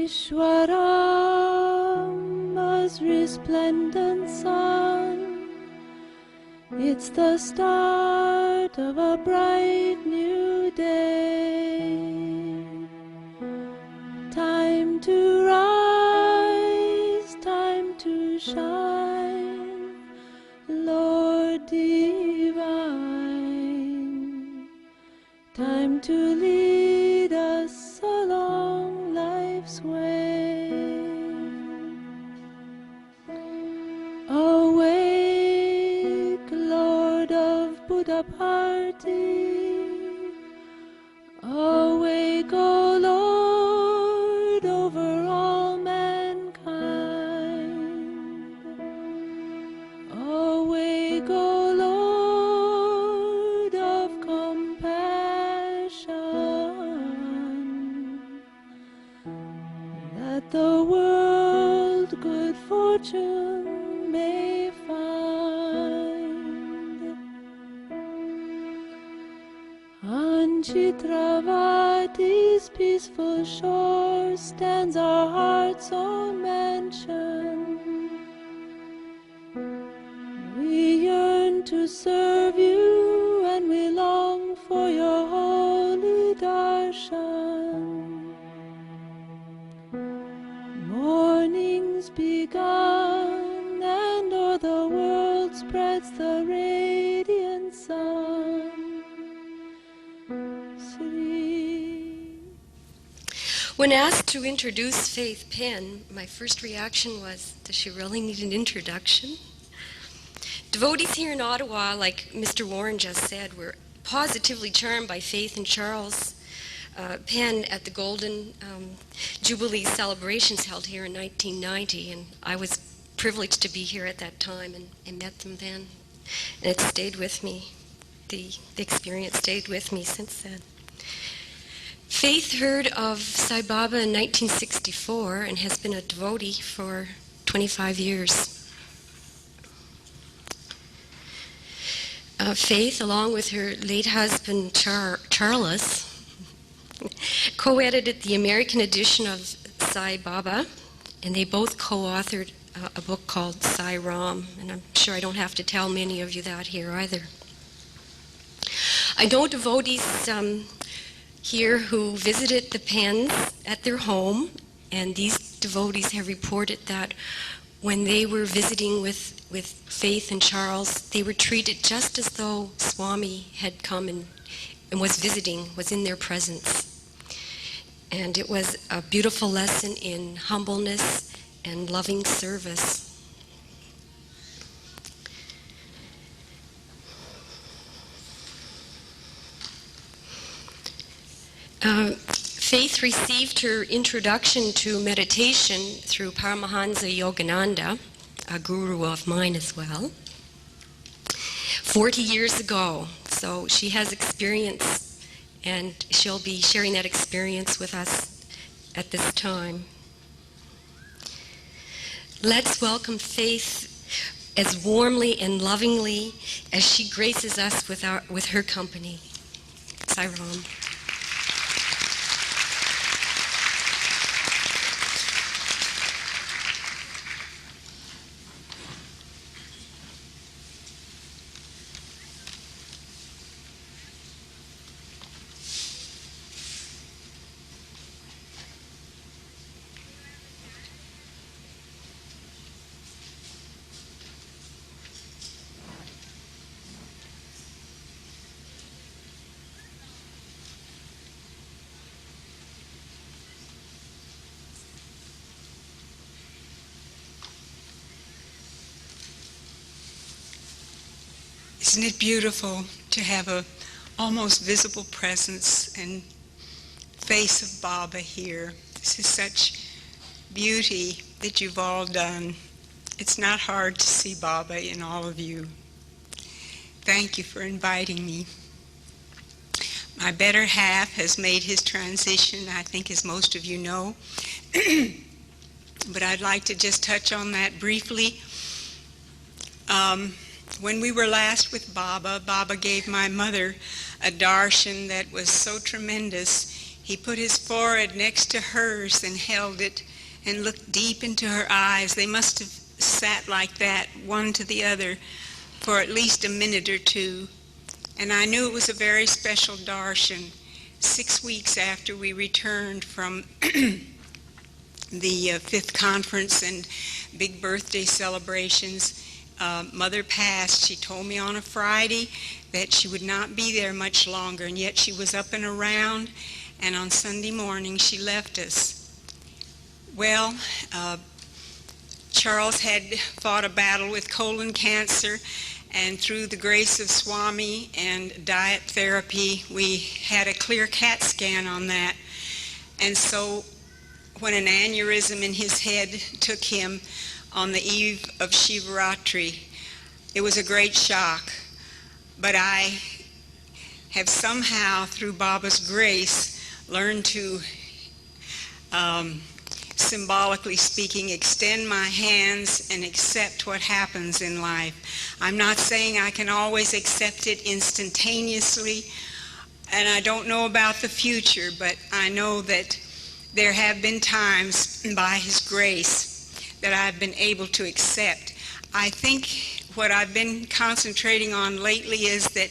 Ishwarama's resplendent sun. It's the start of a bright new day. Time to rise, time to shine, Lord divine. Time to lead us along life's way. Awake, Lord of Buddha party. Awake, O Lord, over all mankind. Awake, O Lord of compassion, that the world good fortune may find. On Chitravati's peaceful shore stands our heart's own mansion. We yearn to serve you, and we long for your holy darshan. Morning's begun, and o'er the world spreads the radiant sun. When asked to introduce Faith Penn, my first reaction was, does she really need an introduction? Devotees here in Ottawa, like Mr. Warren just said, were positively charmed by Faith and Charles Penn at the Golden Jubilee celebrations held here in 1990, and I was privileged to be here at that time and met them then. And it stayed with me. The experience stayed with me since then. Faith heard of Sai Baba in 1964 and has been a devotee for 25 years. Faith, along with her late husband Charles, co-edited the American edition of Sai Baba, and they both co-authored a book called Sai Ram, and I'm sure I don't have to tell many of you that here either. I know devotees here who visited the Penns at their home, and these devotees have reported that when they were visiting with Faith and Charles, they were treated just as though Swami had come and was visiting, was in their presence. And it was a beautiful lesson in humbleness and loving service. Faith received her introduction to meditation through Paramahansa Yogananda, a guru of mine as well, 40 years ago. So she has experience, and she'll be sharing that experience with us at this time. Let's welcome Faith as warmly and lovingly as she graces us with her company. Sai Ram. Isn't it beautiful to have a almost visible presence and face of Baba here? This is such beauty that you've all done. It's not hard to see Baba in all of you. Thank you for inviting me. My better half has made his transition, I think, as most of you know. But I'd like to just touch on that briefly. When we were last with Baba, Baba gave my mother a darshan that was so tremendous. He put his forehead next to hers and held it and looked deep into her eyes. They must have sat like that, one to the other, for at least a minute or two. And I knew it was a very special darshan. 6 weeks after we returned from the fifth conference and big birthday celebrations, Mother passed. She told me on a Friday that she would not be there much longer, and yet she was up and around, and on Sunday morning she left us. Well, Charles had fought a battle with colon cancer, and through the grace of Swami and diet therapy, we had a clear CAT scan on that. And so when an aneurysm in his head took him on the eve of Shivaratri, it was a great shock. But I have somehow, through Baba's grace, learned to, symbolically speaking, extend my hands and accept what happens in life. I'm not saying I can always accept it instantaneously, and I don't know about the future, but I know that there have been times by His grace that I've been able to accept. I think what I've been concentrating on lately is that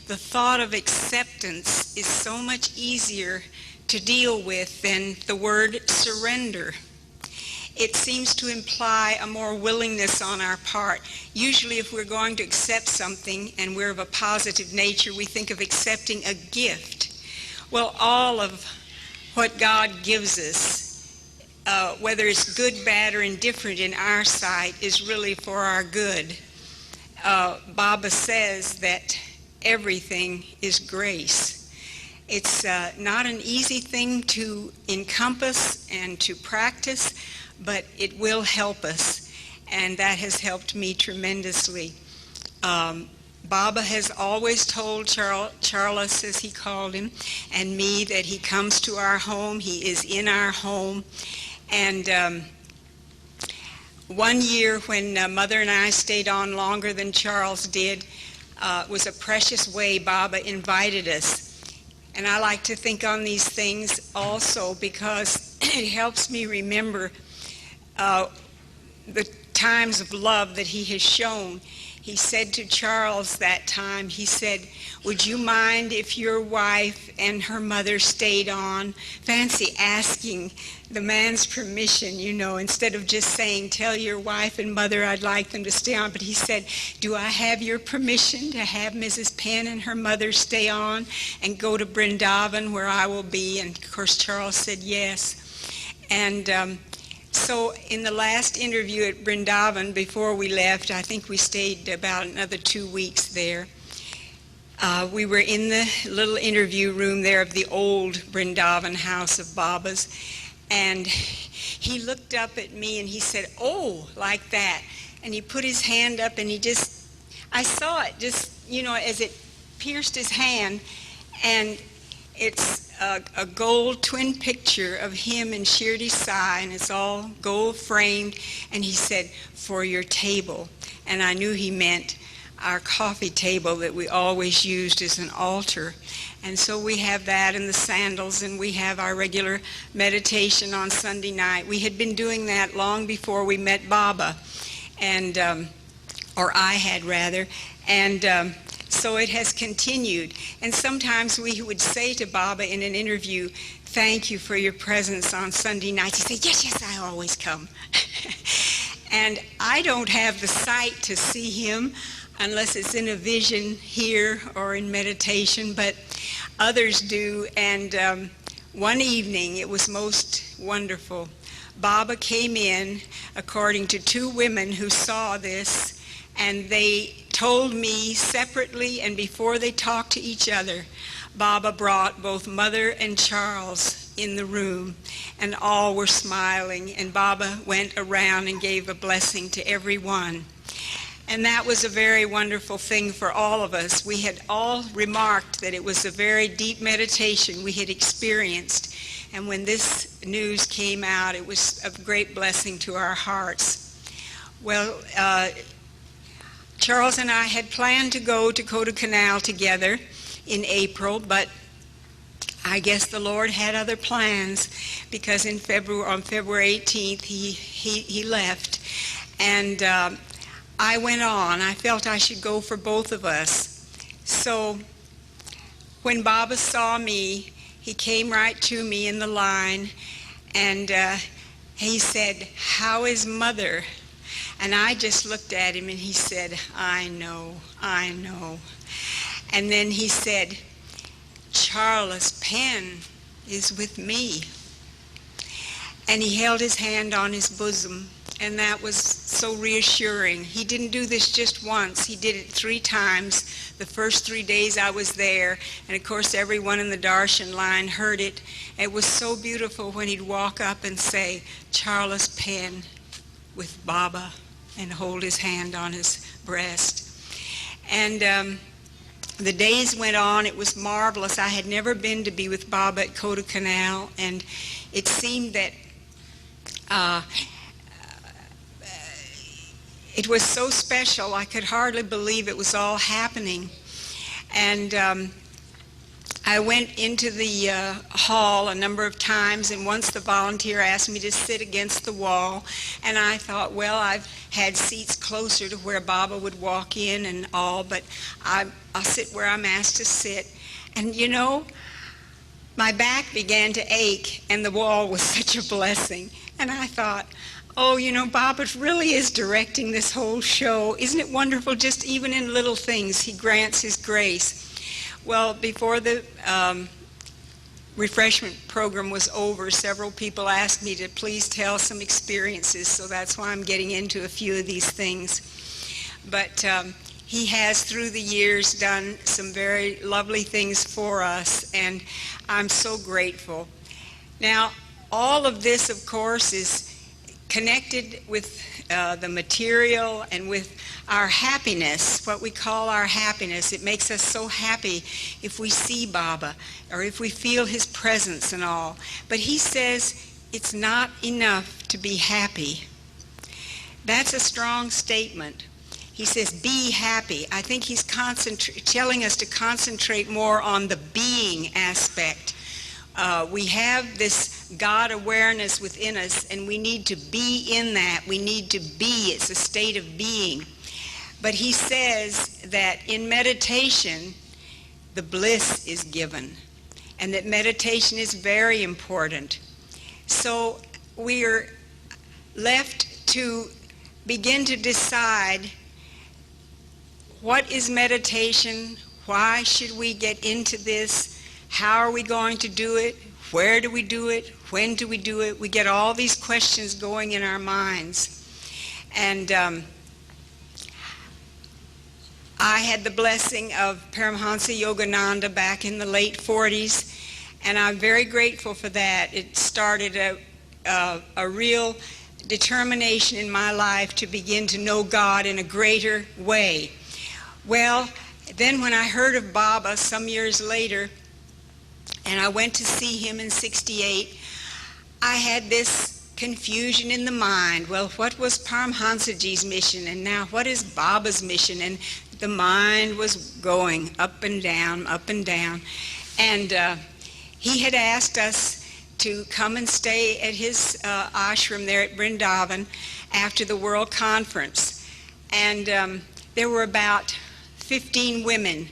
the thought of acceptance is so much easier to deal with than the word surrender. It seems to imply a more willingness on our part. Usually if we're going to accept something and we're of a positive nature, we think of accepting a gift. Well, all of what God gives us, whether it's good, bad, or indifferent in our sight, is really for our good. Baba says that everything is grace. It's not an easy thing to encompass and to practice, but it will help us, and that has helped me tremendously. Baba has always told Charles, as he called him, and me, that he comes to our home, he is in our home. And one year when Mother and I stayed on longer than Charles did, was a precious way Baba invited us. And I like to think on these things also because it helps me remember the times of love that he has shown. He said to Charles that time, he said, "Would you mind if your wife and her mother stayed on?" Fancy asking the man's permission, you know, instead of just saying, "Tell your wife and mother I'd like them to stay on." But he said, "Do I have your permission to have Mrs. Penn and her mother stay on and go to Vrindavan where I will be?" And of course Charles said yes. And so in the last interview at Vrindavan, before we left, I think we stayed about another 2 weeks there. We were in the little interview room there of the old Vrindavan house of Baba's, and he looked up at me and he said, "Oh," like that. And he put his hand up and I saw it just, you know, as it pierced his hand, and it's a gold twin picture of him and Shirdi Sai, and it's all gold framed, and he said, "For your table." And I knew he meant our coffee table that we always used as an altar. And so we have that and the sandals, and we have our regular meditation on Sunday night. We had been doing that long before we met Baba, and or I had rather, and so it has continued. And sometimes we would say to Baba in an interview, "Thank you for your presence on Sunday nights." He'd say, "Yes, yes, I always come." And I don't have the sight to see him unless it's in a vision here or in meditation, but others do. And one evening, it was most wonderful. Baba came in, according to 2 women who saw this, and they told me separately and before they talked to each other, Baba brought both Mother and Charles in the room, and all were smiling, and Baba went around and gave a blessing to everyone. And that was a very wonderful thing for all of us. We had all remarked that it was a very deep meditation we had experienced, and when this news came out, it was a great blessing to our hearts. Well, Charles and I had planned to go to Kodaikanal together in April, but I guess the Lord had other plans, because on February 18th, he left. And I went on. I felt I should go for both of us. So when Baba saw me, he came right to me in the line, and he said, "How is Mother?" And I just looked at him, and he said, I know. And then he said, "Charles Penn is with me." And he held his hand on his bosom, and that was so reassuring. He didn't do this just once. He did it 3 times, the first 3 days I was there. And of course, everyone in the darshan line heard it. It was so beautiful when he'd walk up and say, "Charles Penn with Baba," and hold his hand on his breast. And the days went on. It was marvelous. I had never been to be with Baba at Kodaikanal, and it seemed that it was so special. I could hardly believe it was all happening. And I went into the hall a number of times, and once the volunteer asked me to sit against the wall, and I thought, well, I've had seats closer to where Baba would walk in and all, but I'll sit where I'm asked to sit. And you know, my back began to ache, and the wall was such a blessing. And I thought, oh, you know, Baba really is directing this whole show. Isn't it wonderful? Just even in little things, he grants his grace. Well, before the refreshment program was over, several people asked me to please tell some experiences, so that's why I'm getting into a few of these things. But he has, through the years, done some very lovely things for us, and I'm so grateful. Now, all of this, of course, is connected with the material and with our happiness, what we call our happiness. It makes us so happy if we see Baba or if we feel his presence and all. But he says it's not enough to be happy. That's a strong statement. He says, be happy. I think he's telling us to concentrate more on the being aspect. We have this God awareness within us, and we need to be in that. We need to be. It's a state of being. But he says that in meditation, the bliss is given, and that meditation is very important. So we are left to begin to decide, what is meditation? Why should we get into this? How are we going to do it? Where do we do it? When do we do it? We get all these questions going in our minds. And I had the blessing of Paramahansa Yogananda back in the late 40s, and I'm very grateful for that. It started a real determination in my life to begin to know God in a greater way. Well, then when I heard of Baba some years later, and I went to see him in '68, I had this confusion in the mind. Well, what was Paramhansaji's mission, and now what is Baba's mission? And the mind was going up and down, up and down. And he had asked us to come and stay at his ashram there at Vrindavan after the World Conference. And there were about 15 women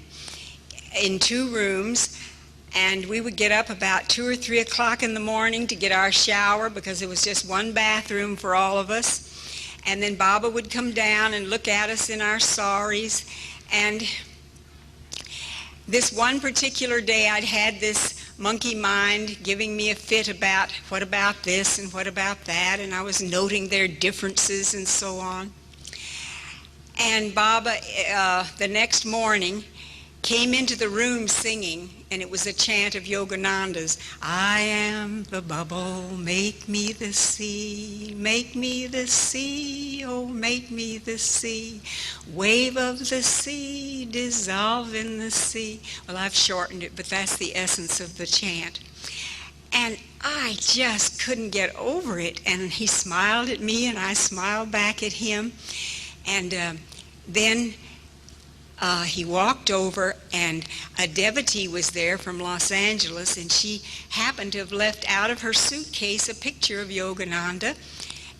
in 2 rooms. And we would get up about 2 or 3 o'clock in the morning to get our shower, because there was just one bathroom for all of us. And then Baba would come down and look at us in our saris. And this one particular day, I'd had this monkey mind giving me a fit about, what about this and what about that? And I was noting their differences and so on. And Baba, the next morning, came into the room singing, and it was a chant of Yogananda's. I am the bubble, make me the sea, make me the sea, oh make me the sea, wave of the sea, dissolve in the sea. Well, I've shortened it, but that's the essence of the chant. And I just couldn't get over it, and he smiled at me, and I smiled back at him. And then he walked over, and a devotee was there from Los Angeles, and she happened to have left out of her suitcase a picture of Yogananda.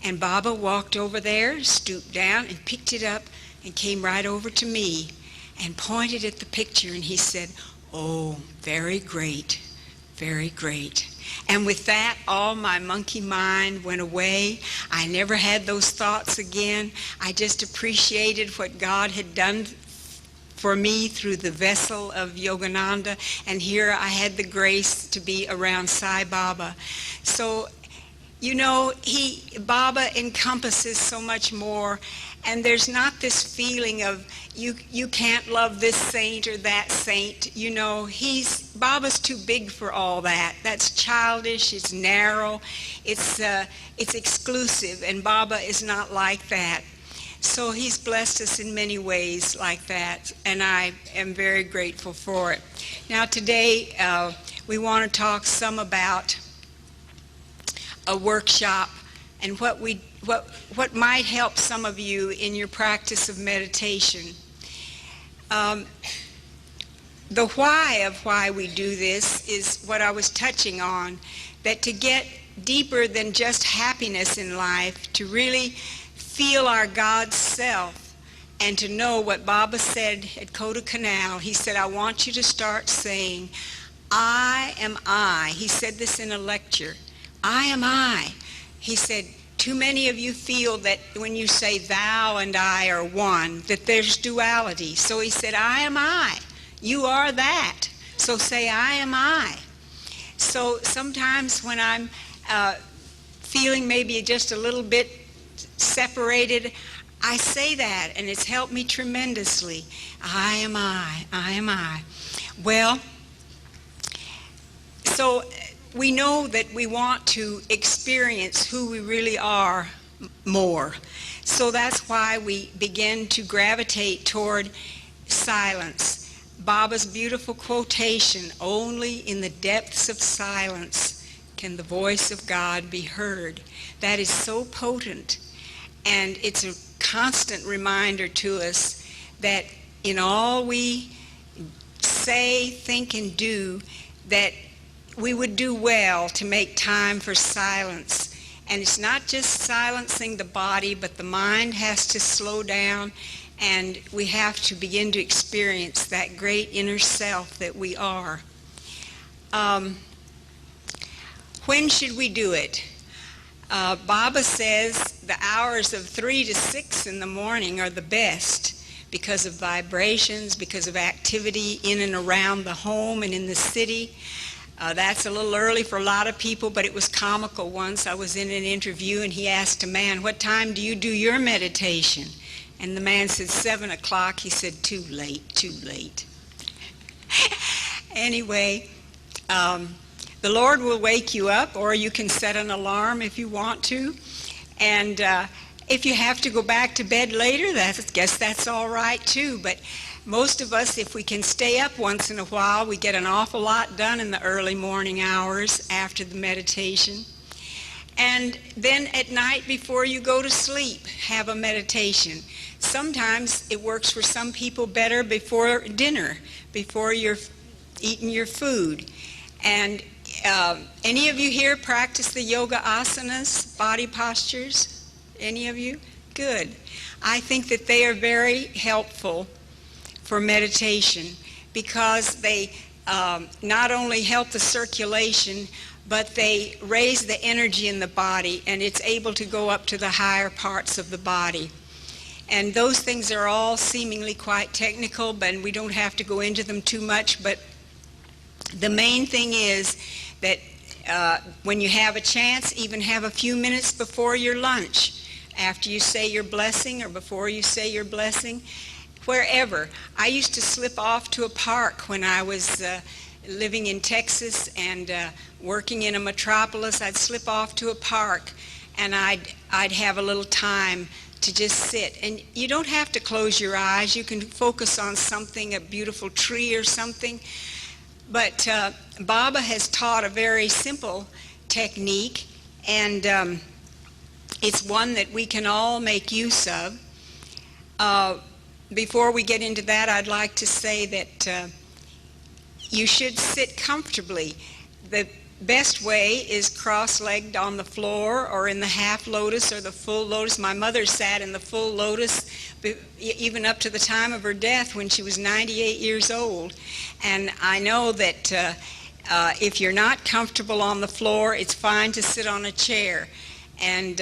And Baba walked over there, stooped down, and picked it up, and came right over to me and pointed at the picture, and he said, "Oh, very great, very great." And with that, all my monkey mind went away. I never had those thoughts again. I just appreciated what God had done for me through the vessel of Yogananda, and here I had the grace to be around Sai Baba. So, you know, Baba encompasses so much more, and there's not this feeling of you can't love this saint or that saint. You know, Baba's too big for all that. That's childish, it's narrow, it's exclusive, and Baba is not like that. So he's blessed us in many ways like that, and I am very grateful for it. Now today we want to talk some about a workshop and what might help some of you in your practice of meditation. The why of why we do this is what I was touching on, that to get deeper than just happiness in life, to really feel our God's self, and to know what Baba said at Kodaikanal. He said, I want you to start saying, I am I. He said this in a lecture. I am I. He said, too many of you feel that when you say thou and I are one, that there's duality. So he said, I am I. You are that. So say, I am I. So sometimes when I'm feeling maybe just a little bit separated, I say that, and it's helped me tremendously. I am I. I am I. Well, so we know that we want to experience who we really are more. So that's why we begin to gravitate toward silence. Baba's beautiful quotation, only in the depths of silence can the voice of God be heard. That is so potent, and it's a constant reminder to us that in all we say, think, and do, that we would do well to make time for silence. And it's not just silencing the body, but the mind has to slow down, and we have to begin to experience that great inner self that we are. When should we do it? Baba says the hours of 3 to 6 in the morning are the best because of vibrations, because of activity in and around the home and in the city. That's a little early for a lot of people, but it was comical once. I was in an interview, and he asked a man, what time do you do your meditation? And the man said, 7 o'clock. He said, too late, too late. Anyway, the Lord will wake you up, or you can set an alarm if you want to. And if you have to go back to bed later, I guess that's all right too. But most of us, if we can stay up once in a while, we get an awful lot done in the early morning hours after the meditation. And then at night before you go to sleep, have a meditation. Sometimes it works for some people better before dinner, before you're eating your food. And any of you here practice the yoga asanas, body postures? Any of you? Good. I think that they are very helpful for meditation because they not only help the circulation, but they raise the energy in the body, and it's able to go up to the higher parts of the body. And those things are all seemingly quite technical, but we don't have to go into them too much. But the main thing is that when you have a chance, even have a few minutes before your lunch, after you say your blessing or before you say your blessing, wherever. I used to slip off to a park when I was living in Texas and working in a metropolis. I'd slip off to a park, and I'd have a little time to just sit. And you don't have to close your eyes. You can focus on something, a beautiful tree or something. But Baba has taught a very simple technique, and it's one that we can all make use of. before we get into that, I'd like to say that you should sit comfortably. The best way is cross-legged on the floor or in the half lotus or the full lotus. My mother sat in the full lotus even up to the time of her death when she was 98 years old. And I know that if you're not comfortable on the floor, it's fine to sit on a chair. And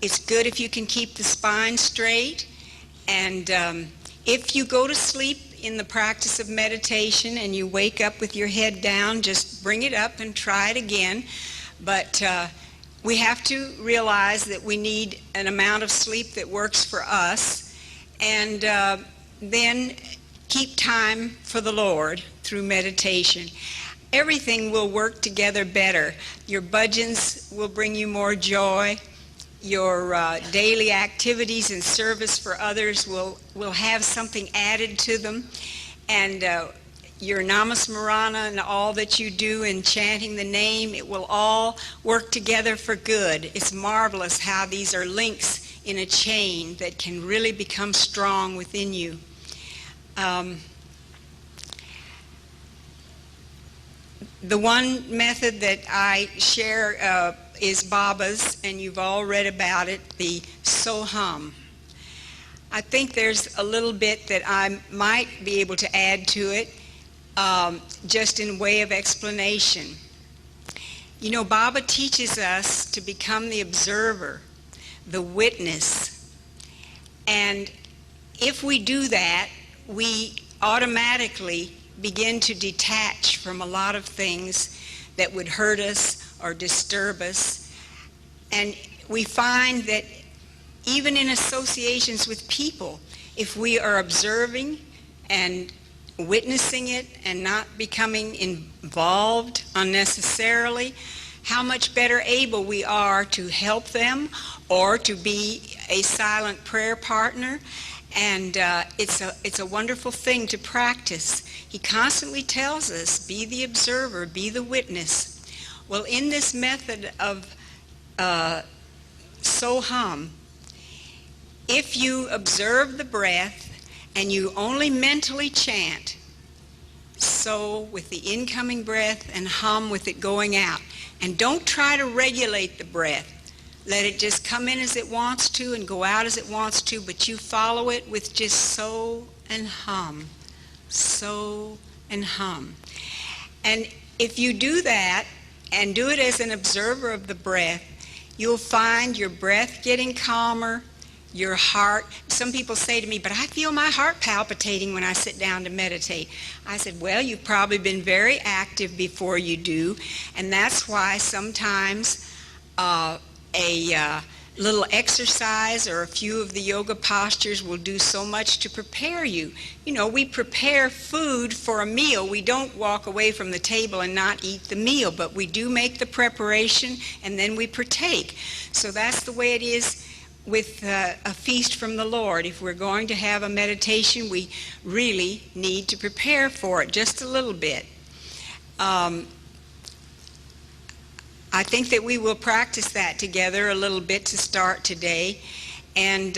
it's good if you can keep the spine straight. And if you go to sleep in the practice of meditation and you wake up with your head down, just bring it up and try it again. But we have to realize that we need an amount of sleep that works for us, and then keep time for the Lord through meditation. Everything will work together better. Your bhajans will bring you more joy. Your daily activities and service for others will have something added to them. And your namasmarana and all that you do in chanting the name, it will all work together for good. It's marvelous how these are links in a chain that can really become strong within you. The one method that I share is Baba's, and you've all read about it, the Soham. I think there's a little bit that I might be able to add to it, just in way of explanation. You know, Baba teaches us to become the observer, the witness. And if we do that, we automatically begin to detach from a lot of things that would hurt us or disturb us. And we find that even in associations with people, if we are observing and witnessing it and not becoming involved unnecessarily, how much better able we are to help them or to be a silent prayer partner. And it's a wonderful thing to practice. He constantly tells us, be the observer, be the witness. Well, in this method of Soham, if you observe the breath and you only mentally chant, so with the incoming breath and hum with it going out, and don't try to regulate the breath. Let it just come in as it wants to and go out as it wants to, but you follow it with just so and hum, so and hum. And if you do that and do it as an observer of the breath, you'll find your breath getting calmer, your heart. Some people say to me, but I feel my heart palpitating when I sit down to meditate. I said, well, you've probably been very active before you do, and that's why sometimes a little exercise or a few of the yoga postures will do so much to prepare you. You know, we prepare food for a meal. We don't walk away from the table and not eat the meal, but we do make the preparation and then we partake. So that's the way it is with a feast from the Lord. If we're going to have a meditation, we really need to prepare for it just a little bit. I think that we will practice that together a little bit to start today. And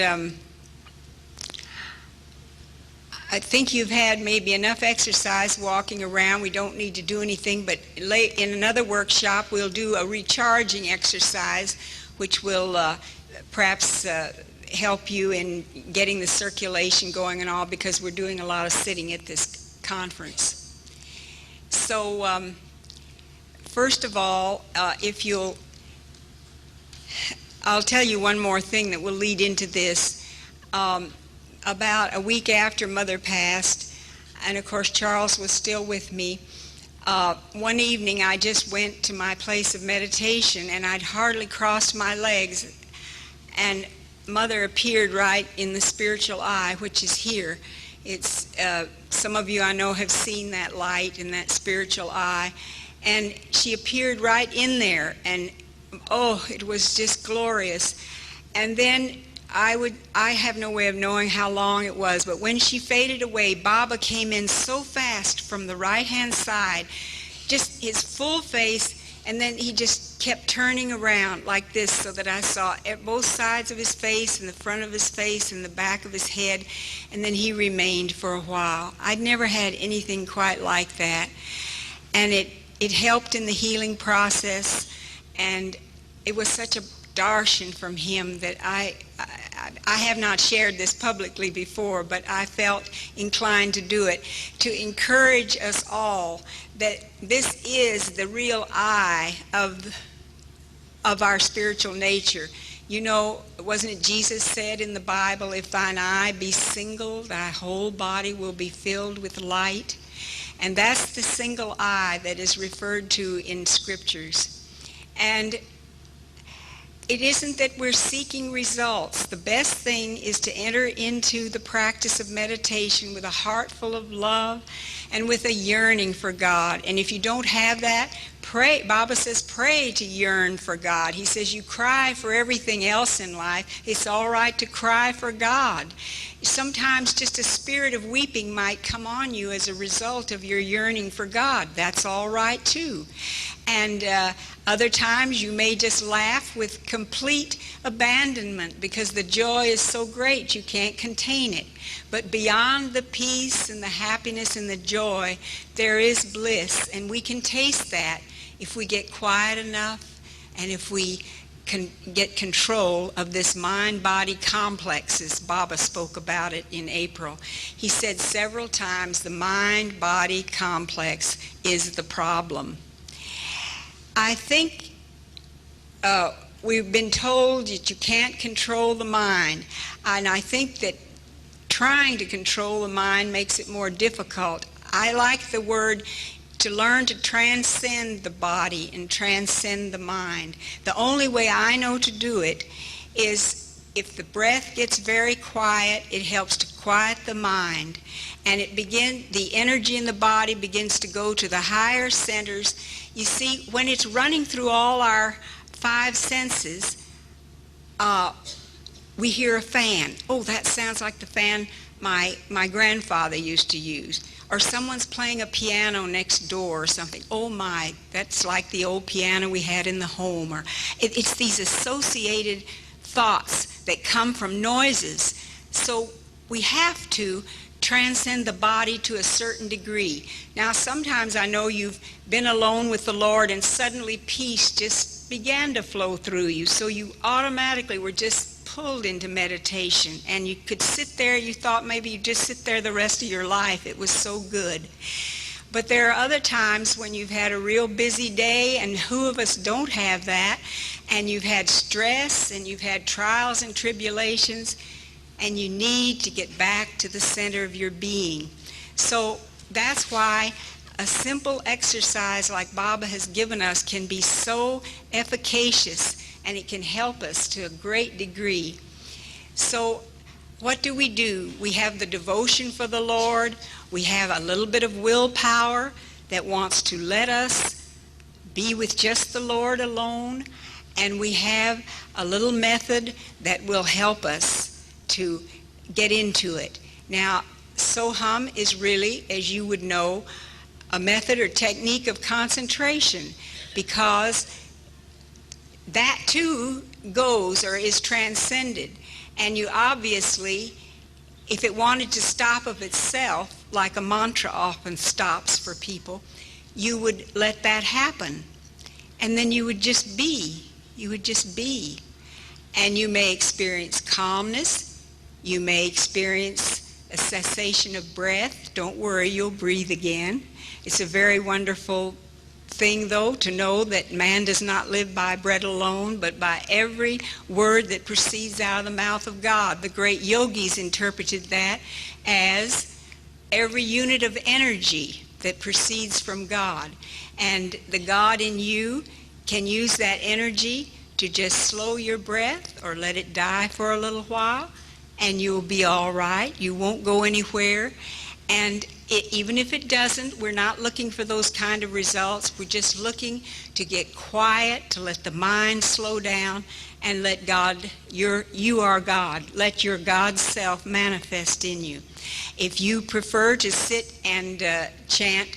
I think you've had maybe enough exercise walking around. We don't need to do anything, but in another workshop we'll do a recharging exercise which will perhaps help you in getting the circulation going and all, because we're doing a lot of sitting at this conference. So first of all, I'll tell you one more thing that will lead into this. About a week after Mother passed, and of course Charles was still with me, one evening I just went to my place of meditation and I'd hardly crossed my legs, and Mother appeared right in the spiritual eye, which is here. It's some of you I know have seen that light in that spiritual eye. And she appeared right in there, and oh, it was just glorious. And then I have no way of knowing how long it was, but when she faded away, Baba came in so fast from the right-hand side, just his full face. And then he just kept turning around like this so that I saw both sides of his face and the front of his face and the back of his head. And then he remained for a while. I'd never had anything quite like that. And it helped in the healing process. And it was such a darshan from him that I have not shared this publicly before, but I felt inclined to do it, to encourage us all that this is the real I of our spiritual nature. You know, wasn't it Jesus said in the Bible, if thine eye be single, thy whole body will be filled with light? And that's the single eye that is referred to in scriptures. And it isn't that we're seeking results. The best thing is to enter into the practice of meditation with a heart full of love and with a yearning for God. And if you don't have that, pray. Baba says pray to yearn for God. He says you cry for everything else in life. It's all right to cry for God. Sometimes just a spirit of weeping might come on you as a result of your yearning for God. That's all right too. And other times you may just laugh with complete abandonment because the joy is so great you can't contain it. But beyond the peace and the happiness and the joy, there is bliss, and we can taste that if we get quiet enough and if we can get control of this mind-body complex, as Baba spoke about it in April. He said several times the mind-body complex is the problem. I think we've been told that you can't control the mind, and I think that trying to control the mind makes it more difficult. I like the word to learn to transcend the body and transcend the mind. The only way I know to do it is if the breath gets very quiet, it helps to quiet the mind, and the energy in the body begins to go to the higher centers. You see, when it's running through all our five senses, we hear a fan. Oh, that sounds like the fan my grandfather used to use. Or someone's playing a piano next door or something. Oh my, that's like the old piano we had in the home. Or it's these associated thoughts that come from noises. So we have to transcend the body to a certain degree. Now, sometimes I know you've been alone with the Lord and suddenly peace just began to flow through you. So you automatically were just pulled into meditation, and you could sit there. You thought maybe you'd just sit there the rest of your life. It was so good. But there are other times when you've had a real busy day, and who of us don't have that, and you've had stress and you've had trials and tribulations, and you need to get back to the center of your being. So that's why a simple exercise like Baba has given us can be so efficacious, and it can help us to a great degree. So what do? We have the devotion for the Lord. We have a little bit of willpower that wants to let us be with just the Lord alone. And we have a little method that will help us to get into it. Now, Soham is really, as you would know, a method or technique of concentration, because that too goes or is transcended. And you obviously, if it wanted to stop of itself, like a mantra often stops for people, you would let that happen. And then you would just be. You would just be. And you may experience calmness. You may experience a cessation of breath. Don't worry, you'll breathe again. It's a very wonderful thing, though, to know that man does not live by bread alone, but by every word that proceeds out of the mouth of God. The great yogis interpreted that as every unit of energy that proceeds from God. And the God in you can use that energy to just slow your breath or let it die for a little while, and you'll be all right. You won't go anywhere. And even if it doesn't, we're not looking for those kind of results. We're just looking to get quiet, to let the mind slow down, and let God, you are God. Let your God self manifest in you. If you prefer to sit and chant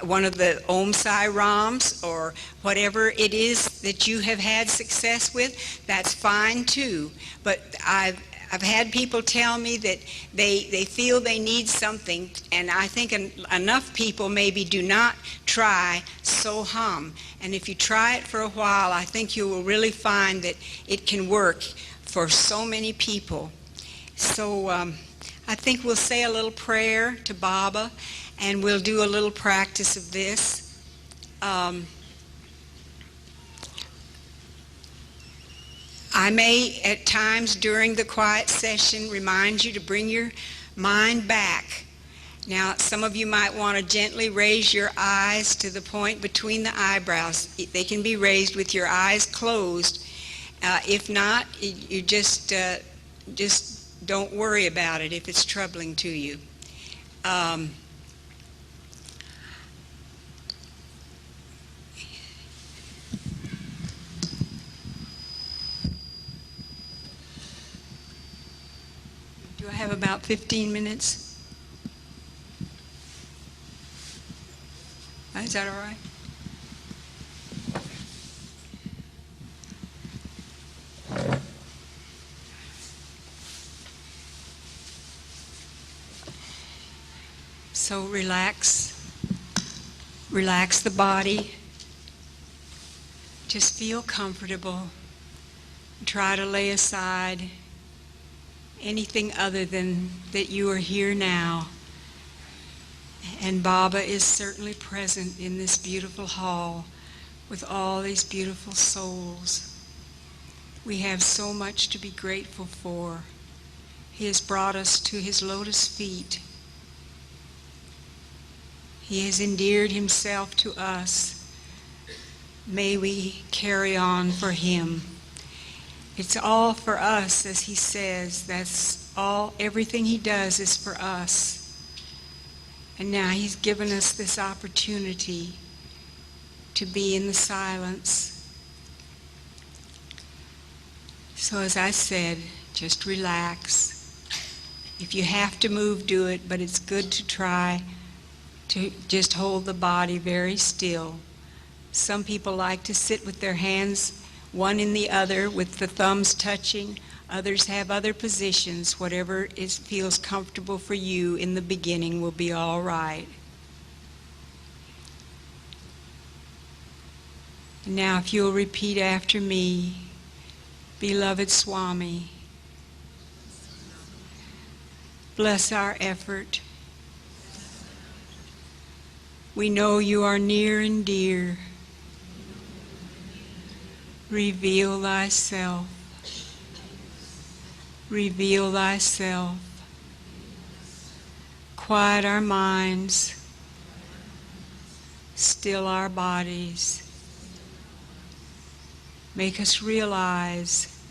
one of the Om Sai Rams or whatever it is that you have had success with, that's fine too. But I've had people tell me that they feel they need something, and I think enough people maybe do not try So-Hum. And if you try it for a while, I think you will really find that it can work for so many people. So I think we'll say a little prayer to Baba, and we'll do a little practice of this. I may, at times during the quiet session, remind you to bring your mind back. Now, some of you might want to gently raise your eyes to the point between the eyebrows. They can be raised with your eyes closed. If not, you just don't worry about it if it's troubling to you. Do I have about 15 minutes? Is that all right? So relax the body. Just feel comfortable. Try to lay aside anything other than that you are here now. And Baba is certainly present in this beautiful hall with all these beautiful souls. We have so much to be grateful for. He has brought us to his lotus feet. He has endeared himself to us. May we carry on for him. It's all for us, as he says. That's all, everything he does is for us. And now he's given us this opportunity to be in the silence. So as I said, just relax. If you have to move, do it, but it's good to try to just hold the body very still. Some people like to sit with their hands one in the other with the thumbs touching. Others have other positions. Whatever feels comfortable for you in the beginning will be all right. Now if you'll repeat after me, beloved Swami, bless our effort. We know you are near and dear. Reveal thyself. Reveal thyself. Quiet our minds. Still our bodies. Make us realize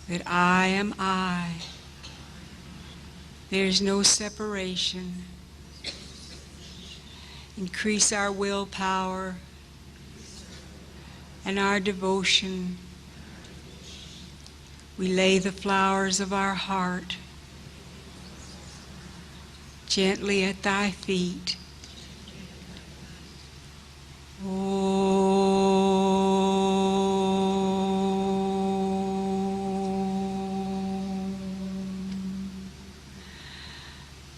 that I am I. There's no separation. Increase our willpower and our devotion. We lay the flowers of our heart gently at thy feet.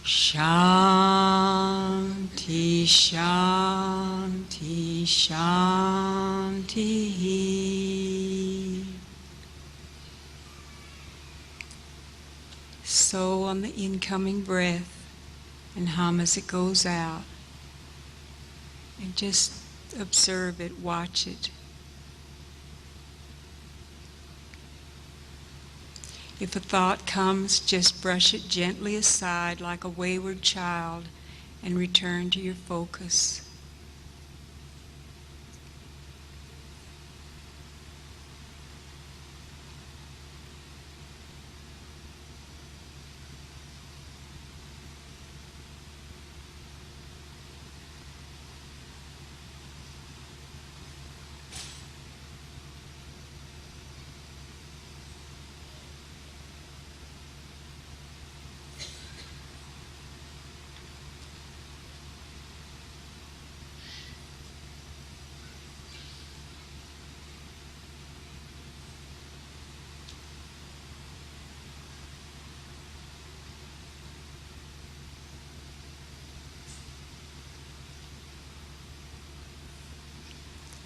Shanti, Shanti, Shanti. So on the incoming breath and hum as it goes out. And just observe it, watch it. If a thought comes, just brush it gently aside like a wayward child and return to your focus.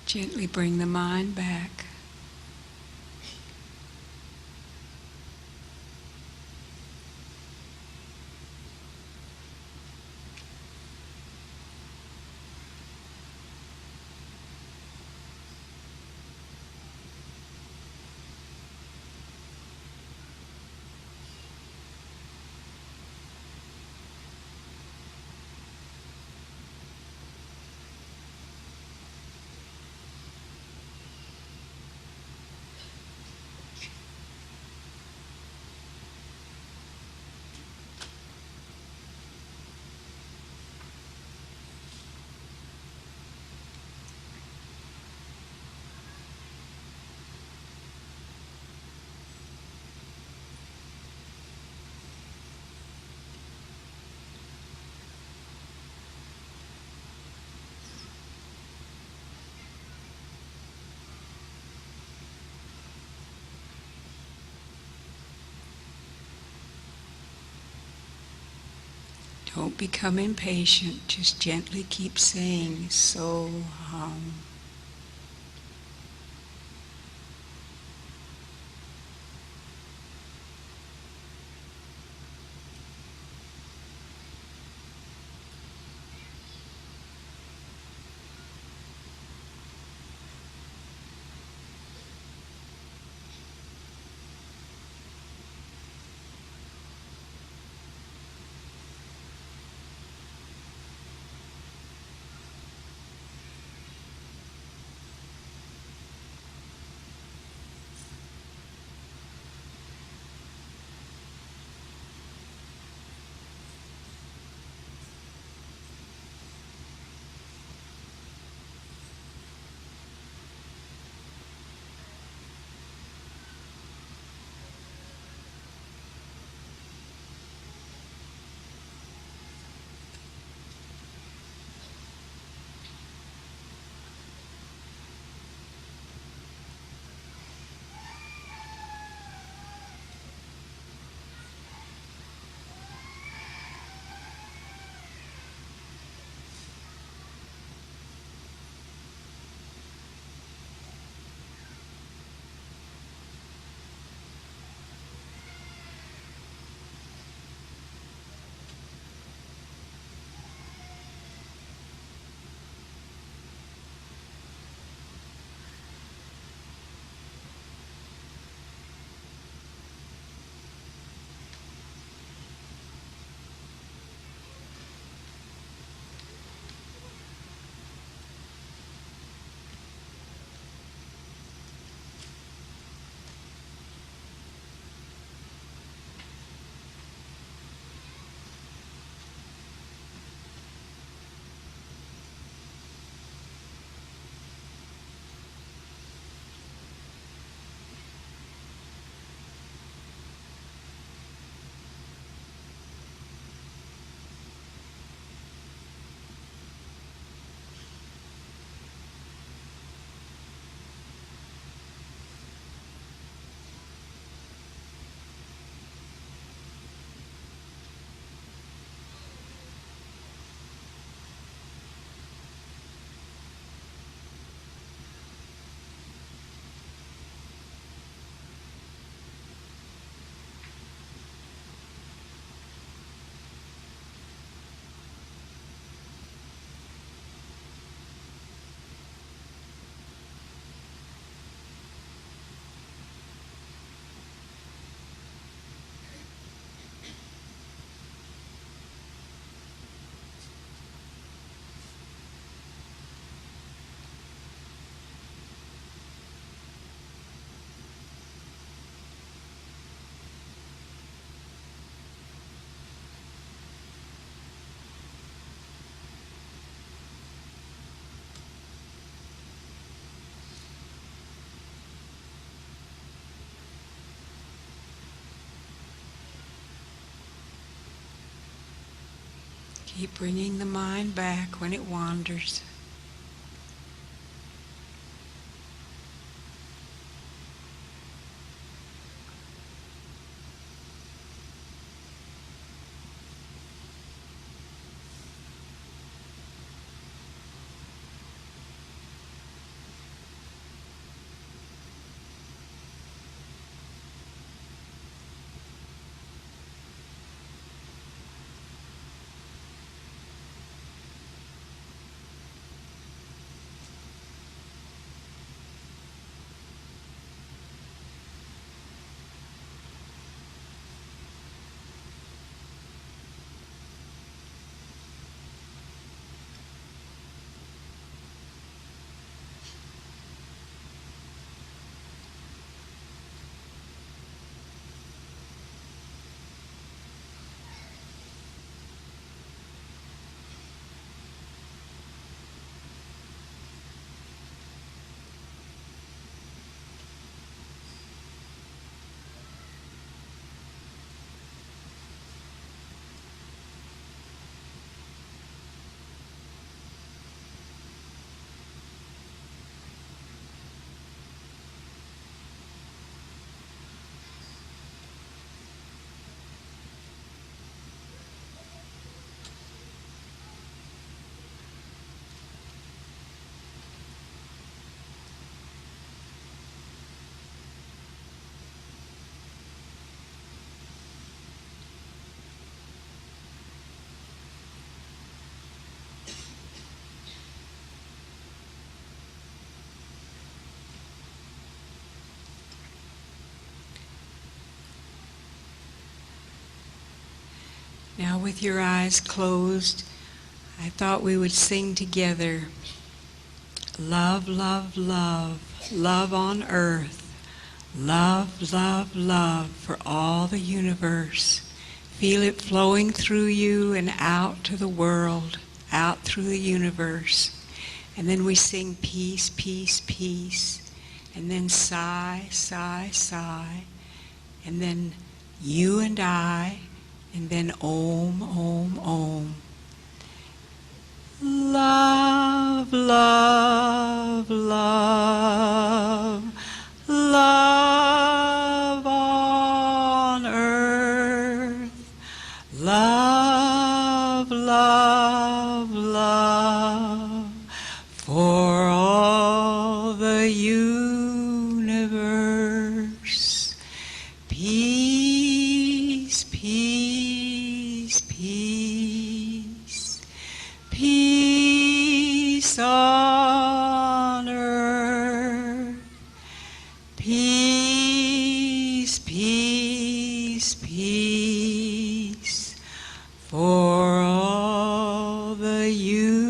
Gently bring the mind back. Don't become impatient, just gently keep saying so hum. Keep bringing the mind back when it wanders. Now with your eyes closed, I thought we would sing together. Love, love, love, love on earth. Love, love, love for all the universe. Feel it flowing through you and out to the world, out through the universe. And then we sing peace, peace, peace. And then sigh, sigh, sigh. And then you and I. And then Om, Om, Om. Love, love, love, love on earth. Love, love, love for all the universe. Peace, peace, peace, peace on earth. Peace, peace, peace for all the universe.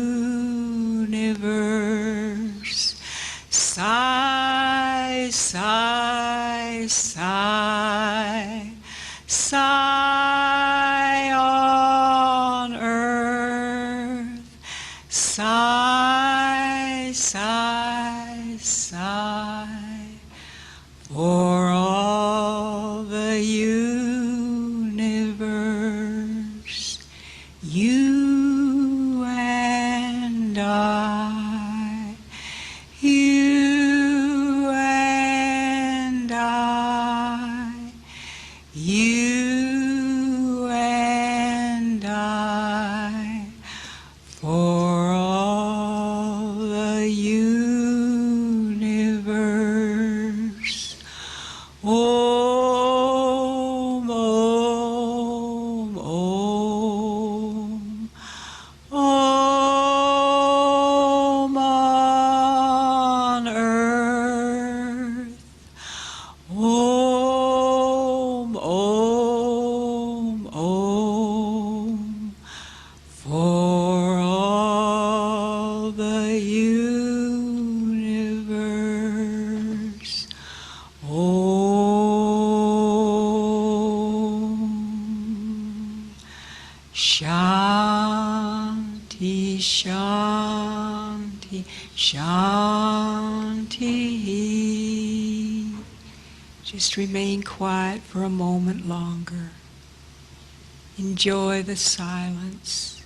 Sigh, sigh, sigh, sigh on earth. Sigh, sigh, sigh for all the universe. You and I, you and I, you and I, for all the universe. Om, Om, Om. Om on earth. Om, Om, Om. For all the universe. Om. Shanti, Shanti, Shanti. Just remain quiet for a moment longer. Enjoy the silence.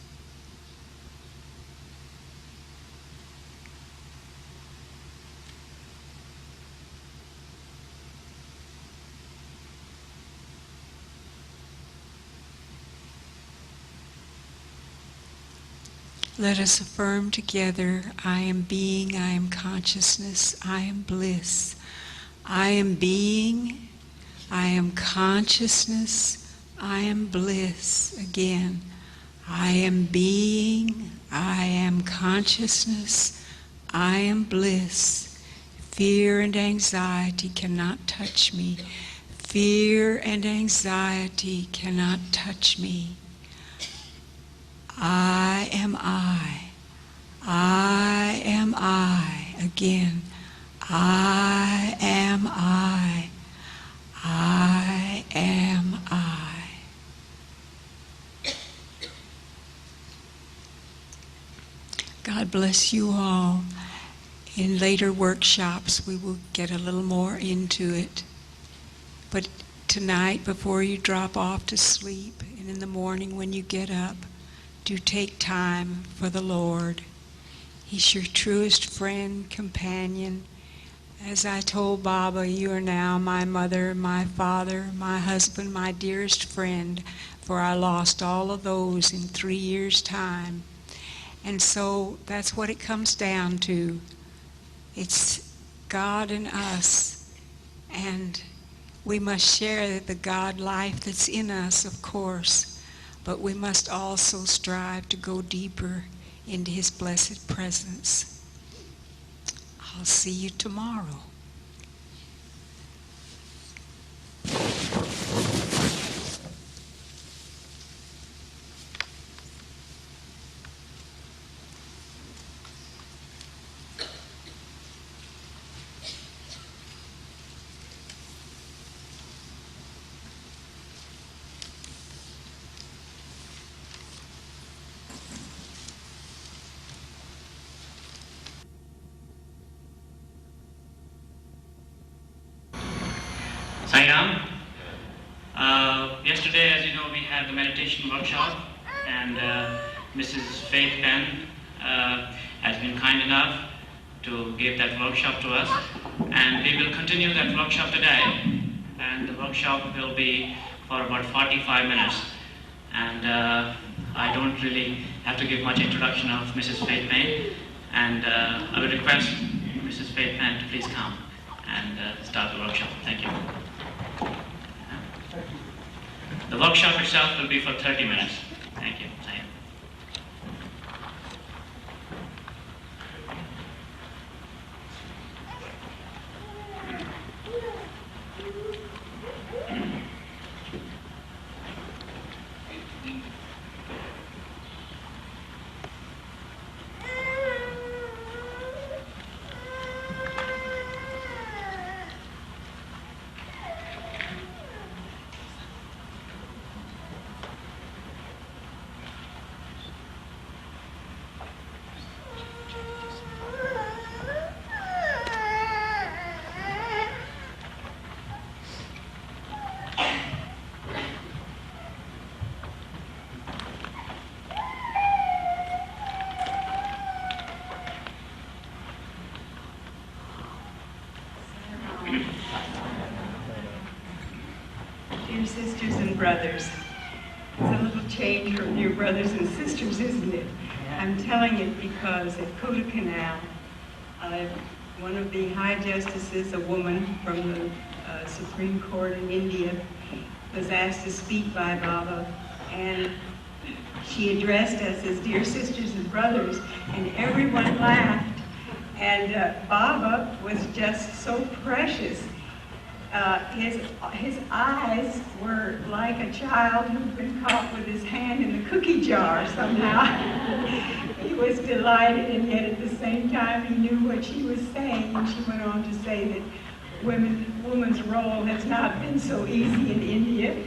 Let us affirm together, I am being, I am consciousness, I am bliss. I am being, I am consciousness, I am bliss. Again, I am being, I am consciousness, I am bliss. Fear and anxiety cannot touch me. Fear and anxiety cannot touch me. I am I. I am I. Again, I am I. I am I. God bless you all. In later workshops, we will get a little more into it. But tonight, before you drop off to sleep, and in the morning when you get up, do take time for the Lord. He's your truest friend, companion. As I told Baba, you are now my mother, my father, my husband, my dearest friend, for I lost all of those in 3 years' time. And so that's what it comes down to. It's God and us, and we must share the God life that's in us, of course. But we must also strive to go deeper into His blessed presence. I'll see you tomorrow. come. Yesterday, as you know, we had the meditation workshop, and Mrs. Faith Penn has been kind enough to give that workshop to us, and we will continue that workshop today, and the workshop will be for about 45 minutes, and I don't really have to give much introduction of Mrs. Faith Penn, and I would request Mrs. Faith Penn to please come and start the workshop. Thank you. The workshop itself will be for 30 minutes. Thank you. Dear sisters and brothers, it's a little change from dear brothers and sisters, isn't it? I'm telling it because at Kodaikanal, one of the high justices, a woman from the Supreme Court in India, was asked to speak by Baba, and she addressed us as dear sisters and brothers, and everyone laughed. And Baba was just so precious. His eyes were like a child who'd been caught with his hand in the cookie jar somehow. He was delighted, and yet at the same time he knew what she was saying, and she went on to say that woman's role has not been so easy in India,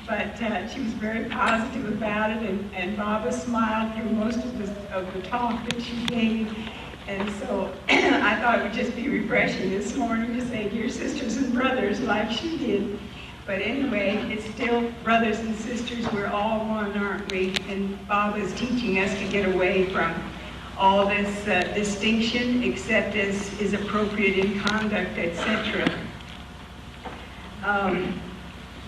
but she was very positive about it, and Baba smiled through most of the talk that she gave. And so I thought it would just be refreshing this morning to say dear sisters and brothers like she did. But anyway, it's still brothers and sisters, we're all one, aren't we? And Baba is teaching us to get away from all this distinction except as is appropriate in conduct, etc.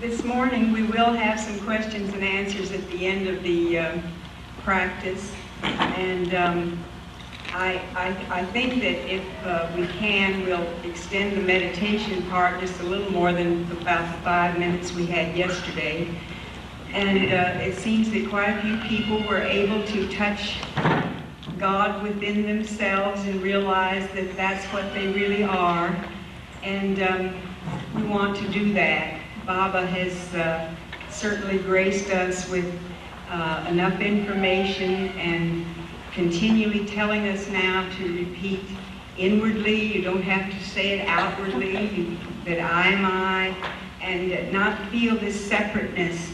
This morning we will have some questions and answers at the end of the practice. And I think that if we can, we'll extend the meditation part just a little more than about the 5 minutes we had yesterday. And it seems that quite a few people were able to touch God within themselves and realize that that's what they really are. And we want to do that. Baba has certainly graced us with enough information and continually telling us now to repeat inwardly. You don't have to say it outwardly, that I am I, and not feel this separateness.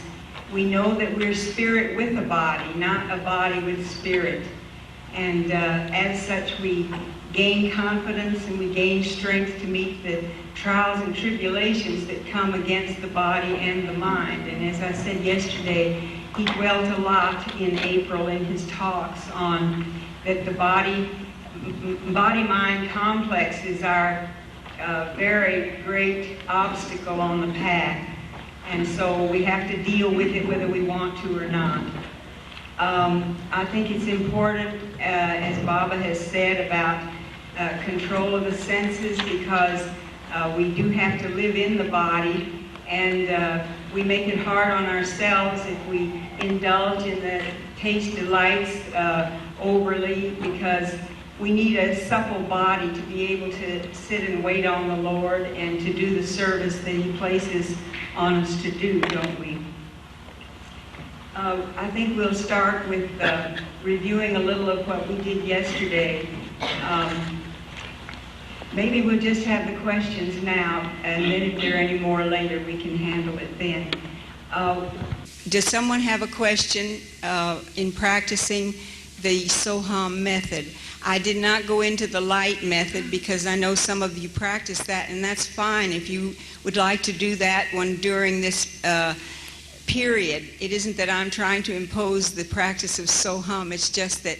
We know that we're spirit with a body, not a body with spirit. And as such, we gain confidence and we gain strength to meet the trials and tribulations that come against the body and the mind. And as I said yesterday, he dwelt a lot in April in his talks on that the body-mind complex is our very great obstacle on the path. And so we have to deal with it whether we want to or not. I think it's important, as Baba has said, about control of the senses, because we do have to live in the body, and we make it hard on ourselves if we indulge in the taste delights overly, because we need a supple body to be able to sit and wait on the Lord and to do the service that he places on us to do, don't we? I think we'll start with reviewing a little of what we did yesterday. Maybe we'll just have the questions now, and then if there are any more later, we can handle it then. Does someone have a question in practicing the Soham method. I did not go into the light method because I know some of you practice that, and that's fine if you would like to do that one during this period. It isn't that I'm trying to impose the practice of Soham. It's just that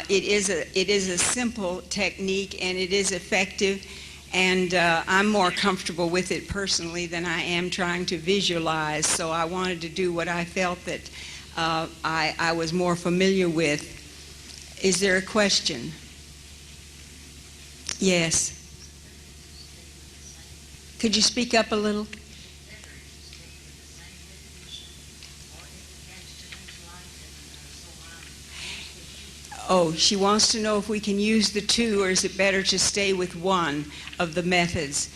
it is a simple technique and it is effective, and I'm more comfortable with it personally than I am trying to visualize. So I wanted to do what I felt that I was more familiar with. Is there a question? Yes. Could you speak up a little? Oh, she wants to know if we can use the two, or is it better to stay with one of the methods?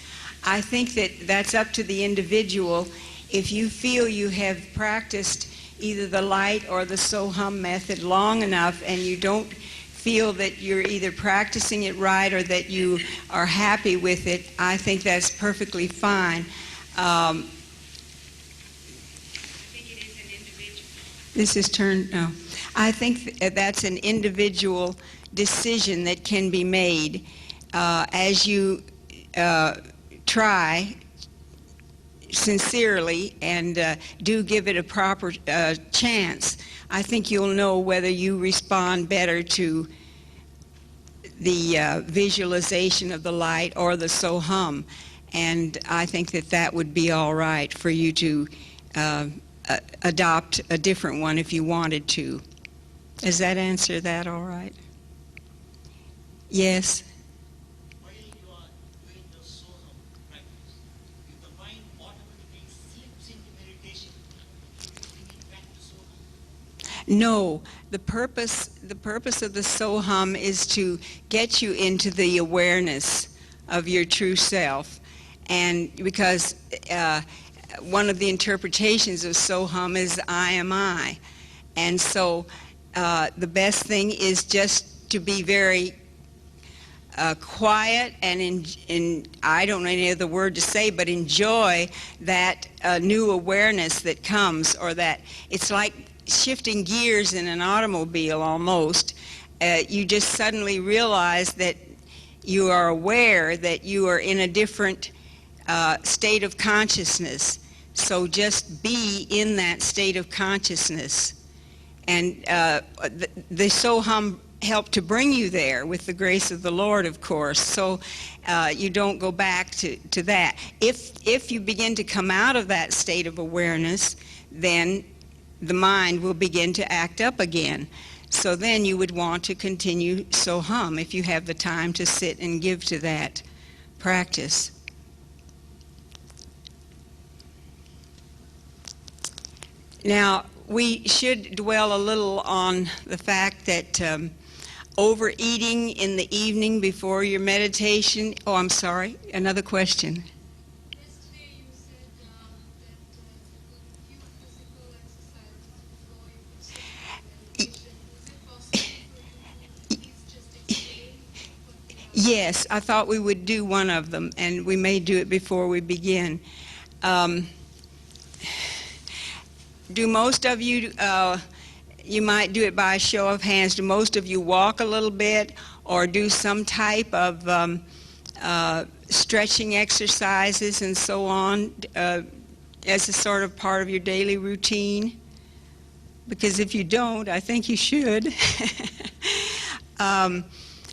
I think that that's up to the individual. If you feel you have practiced either the light or the Soham method long enough and you don't feel that you're either practicing it right or that you are happy with it, I think that's perfectly fine. I think it is an individual. This is turned, no. I think that's an individual decision that can be made as you try sincerely and do give it a proper chance. I think you'll know whether you respond better to the visualization of the light or the Soham, and I think that that would be all right for you to adopt a different one if you wanted to. Does that answer that all right? Yes? While you are doing the Soham practice, if the mind automatically slips into meditation, bring it back to Soham? No. The purpose of the Soham is to get you into the awareness of your true self. And because one of the interpretations of Soham is I am I. And so the best thing is just to be very quiet and I don't know any other word to say, but enjoy that new awareness that comes, or that it's like shifting gears in an automobile almost. You just suddenly realize that you are aware that you are in a different state of consciousness. So just be in that state of consciousness. And the Soham help to bring you there with the grace of the Lord, of course. So you don't go back to that. If you begin to come out of that state of awareness, then the mind will begin to act up again. So then you would want to continue Soham if you have the time to sit and give to that practice. Now, we should dwell a little on the fact that overeating in the evening before your meditation... Oh, I'm sorry. Another question. Yesterday you said that you could do physical exercise before you proceed with meditation. Is it possible for you to please just explain what you have? Yes, I thought we would do one of them, and we may do it before we begin. Do most of you, you might do it by a show of hands, do most of you walk a little bit or do some type of stretching exercises and so on as a sort of part of your daily routine? Because if you don't, I think you should.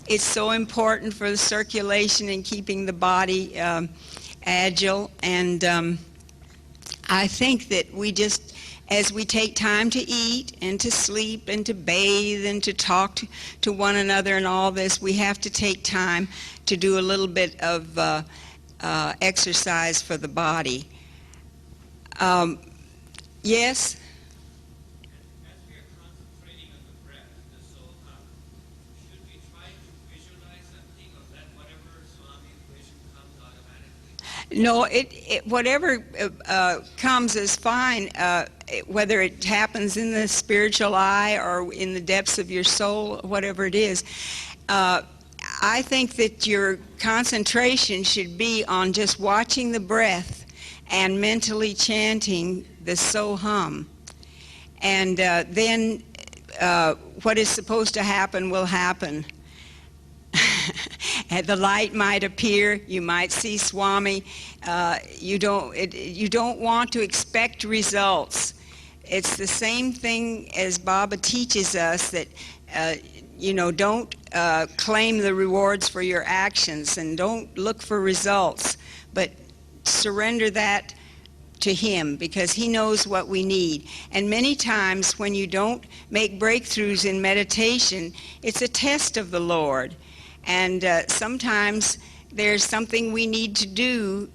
It's so important for the circulation and keeping the body agile, and I think that we just, as we take time to eat and to sleep and to bathe and to talk to one another and all this, we have to take time to do a little bit of exercise for the body. Yes? As we are concentrating on the breath, the Soham, should we try to visualize something, or let whatever Swami vision comes automatically? No, whatever comes is fine, whether it happens in the spiritual eye or in the depths of your soul, whatever it is. I think that your concentration should be on just watching the breath and mentally chanting the Soham. And then what is supposed to happen will happen. And the light might appear, you might see Swami. You don't want to expect results. It's the same thing as Baba teaches us, that don't claim the rewards for your actions and don't look for results, but surrender that to Him, because He knows what we need. And many times when you don't make breakthroughs in meditation, it's a test of the Lord. And sometimes there's something we need to do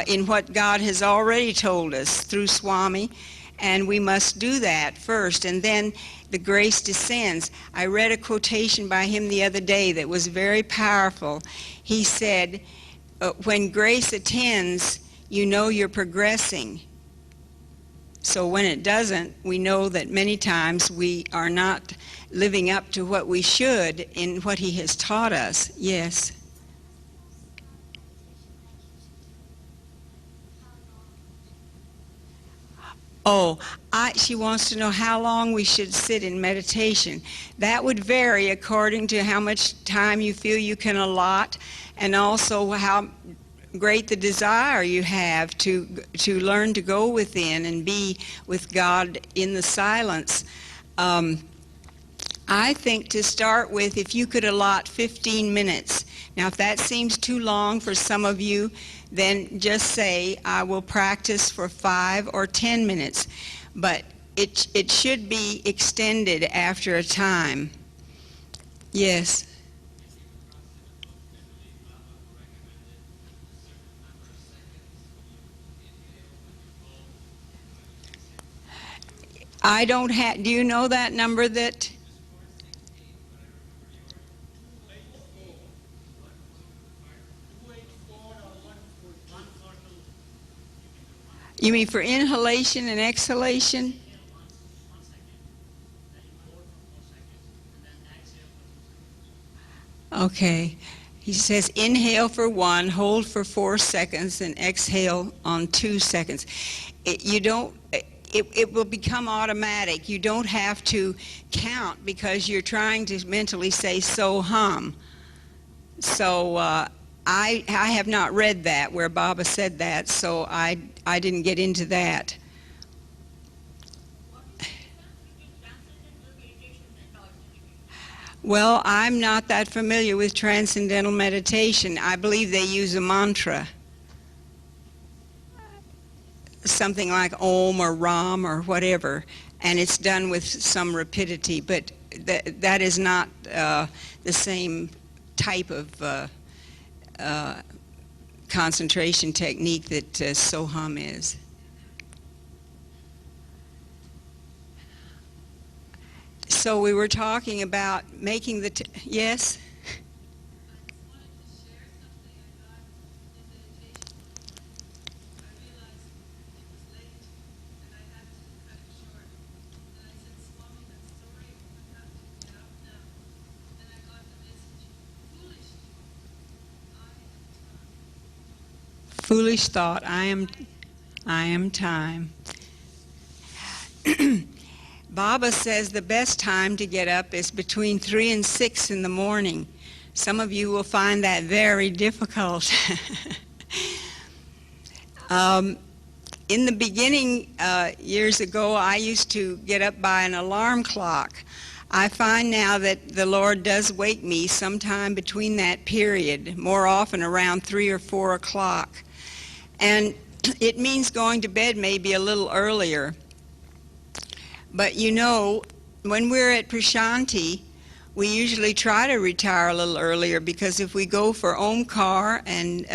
in what God has already told us through Swami, and we must do that first, and then the grace descends. I read a quotation by him the other day that was very powerful. He said, when grace attends, you know you're progressing. So when it doesn't, we know that many times we are not living up to what we should in what He has taught us. Yes. Oh, she wants to know how long we should sit in meditation. That would vary according to how much time you feel you can allot, and also how great the desire you have to learn to go within and be with God in the silence. I think to start with, if you could allot 15 minutes. Now, if that seems too long for some of you, then just say, I will practice for 5 or 10 minutes. But it should be extended after a time. Yes. I don't have, do you know that number that? You mean for inhalation and exhalation? Okay. He says inhale for 1, hold for 4 seconds, and exhale on 2 seconds. It will become automatic. You don't have to count because you're trying to mentally say so hum. So I have not read that where Baba said that, so I didn't get into that. Well, I'm not that familiar with transcendental meditation. I believe they use a mantra. Something like Om or Ram or whatever, and it's done with some rapidity, but that is not the same type of concentration technique that Soham is. So we were talking about making the yes? Foolish thought, I am time. Baba says the best time to get up is between 3 and 6 in the morning. Some of you will find that very difficult. In the beginning, years ago, I used to get up by an alarm clock. I find now that the Lord does wake me sometime between that period, more often around 3 or 4 o'clock. And it means going to bed maybe a little earlier. But you know, when we're at Prashanti, we usually try to retire a little earlier, because if we go for Omkar and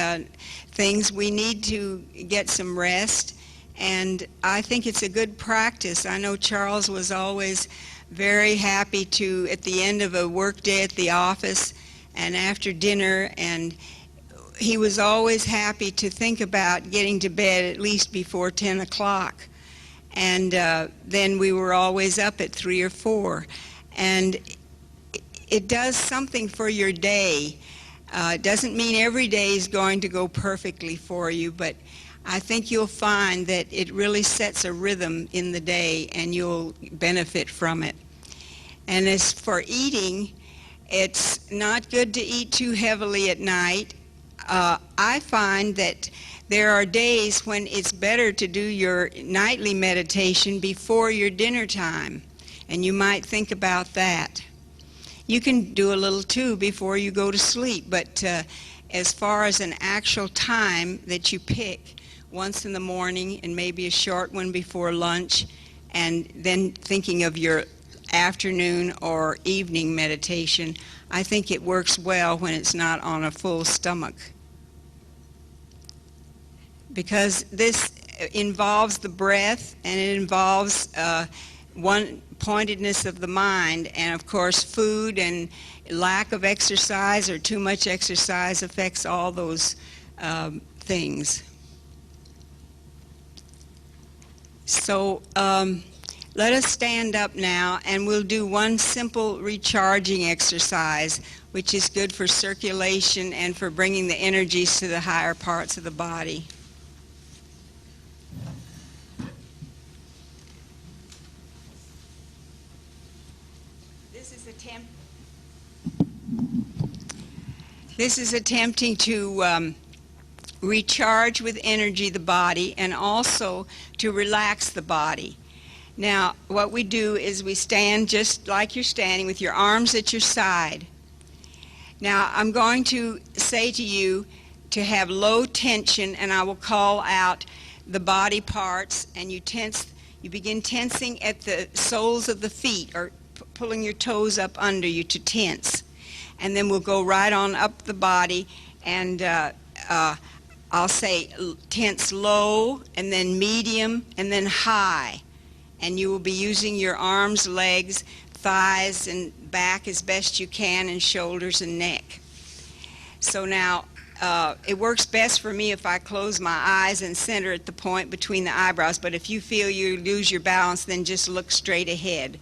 things, we need to get some rest. And I think it's a good practice. I know Charles was always very happy to, at the end of a work day at the office and after dinner, and he was always happy to think about getting to bed at least before 10 o'clock. And then we were always up at 3 or 4. And it does something for your day. It doesn't mean every day is going to go perfectly for you, but I think you'll find that it really sets a rhythm in the day and you'll benefit from it. And as for eating, it's not good to eat too heavily at night. I find that there are days when it's better to do your nightly meditation before your dinner time, and you might think about that. You can do a little too before you go to sleep, but as far as an actual time that you pick, once in the morning and maybe a short one before lunch, and then thinking of your afternoon or evening meditation, I think it works well when it's not on a full stomach. Because this involves the breath, and it involves one pointedness of the mind, and of course food and lack of exercise or too much exercise affects all those things. So let us stand up now, and we'll do one simple recharging exercise, which is good for circulation and for bringing the energies to the higher parts of the body. This is attempting to recharge with energy the body and also to relax the body. Now, what we do is we stand just like you're standing with your arms at your side. Now, I'm going to say to you to have low tension, and I will call out the body parts, and you begin tensing at the soles of the feet, or pulling your toes up under you to tense. And then we'll go right on up the body, and I'll say tense low, and then medium, and then high. And you will be using your arms, legs, thighs, and back as best you can, and shoulders and neck. So now, it works best for me if I close my eyes and center at the point between the eyebrows, but if you feel you lose your balance, then just look straight ahead.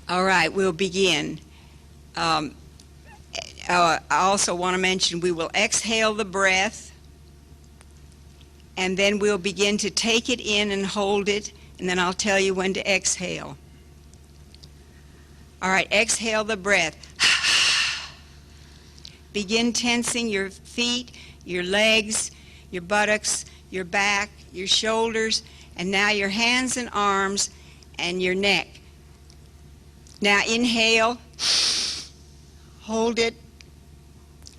All right, we'll begin. I also want to mention we will exhale the breath, and then we'll begin to take it in and hold it, and then I'll tell you when to exhale. All right, exhale the breath. Begin tensing your feet, your legs, your buttocks, your back, your shoulders, and now your hands and arms and your neck. Now inhale, hold it,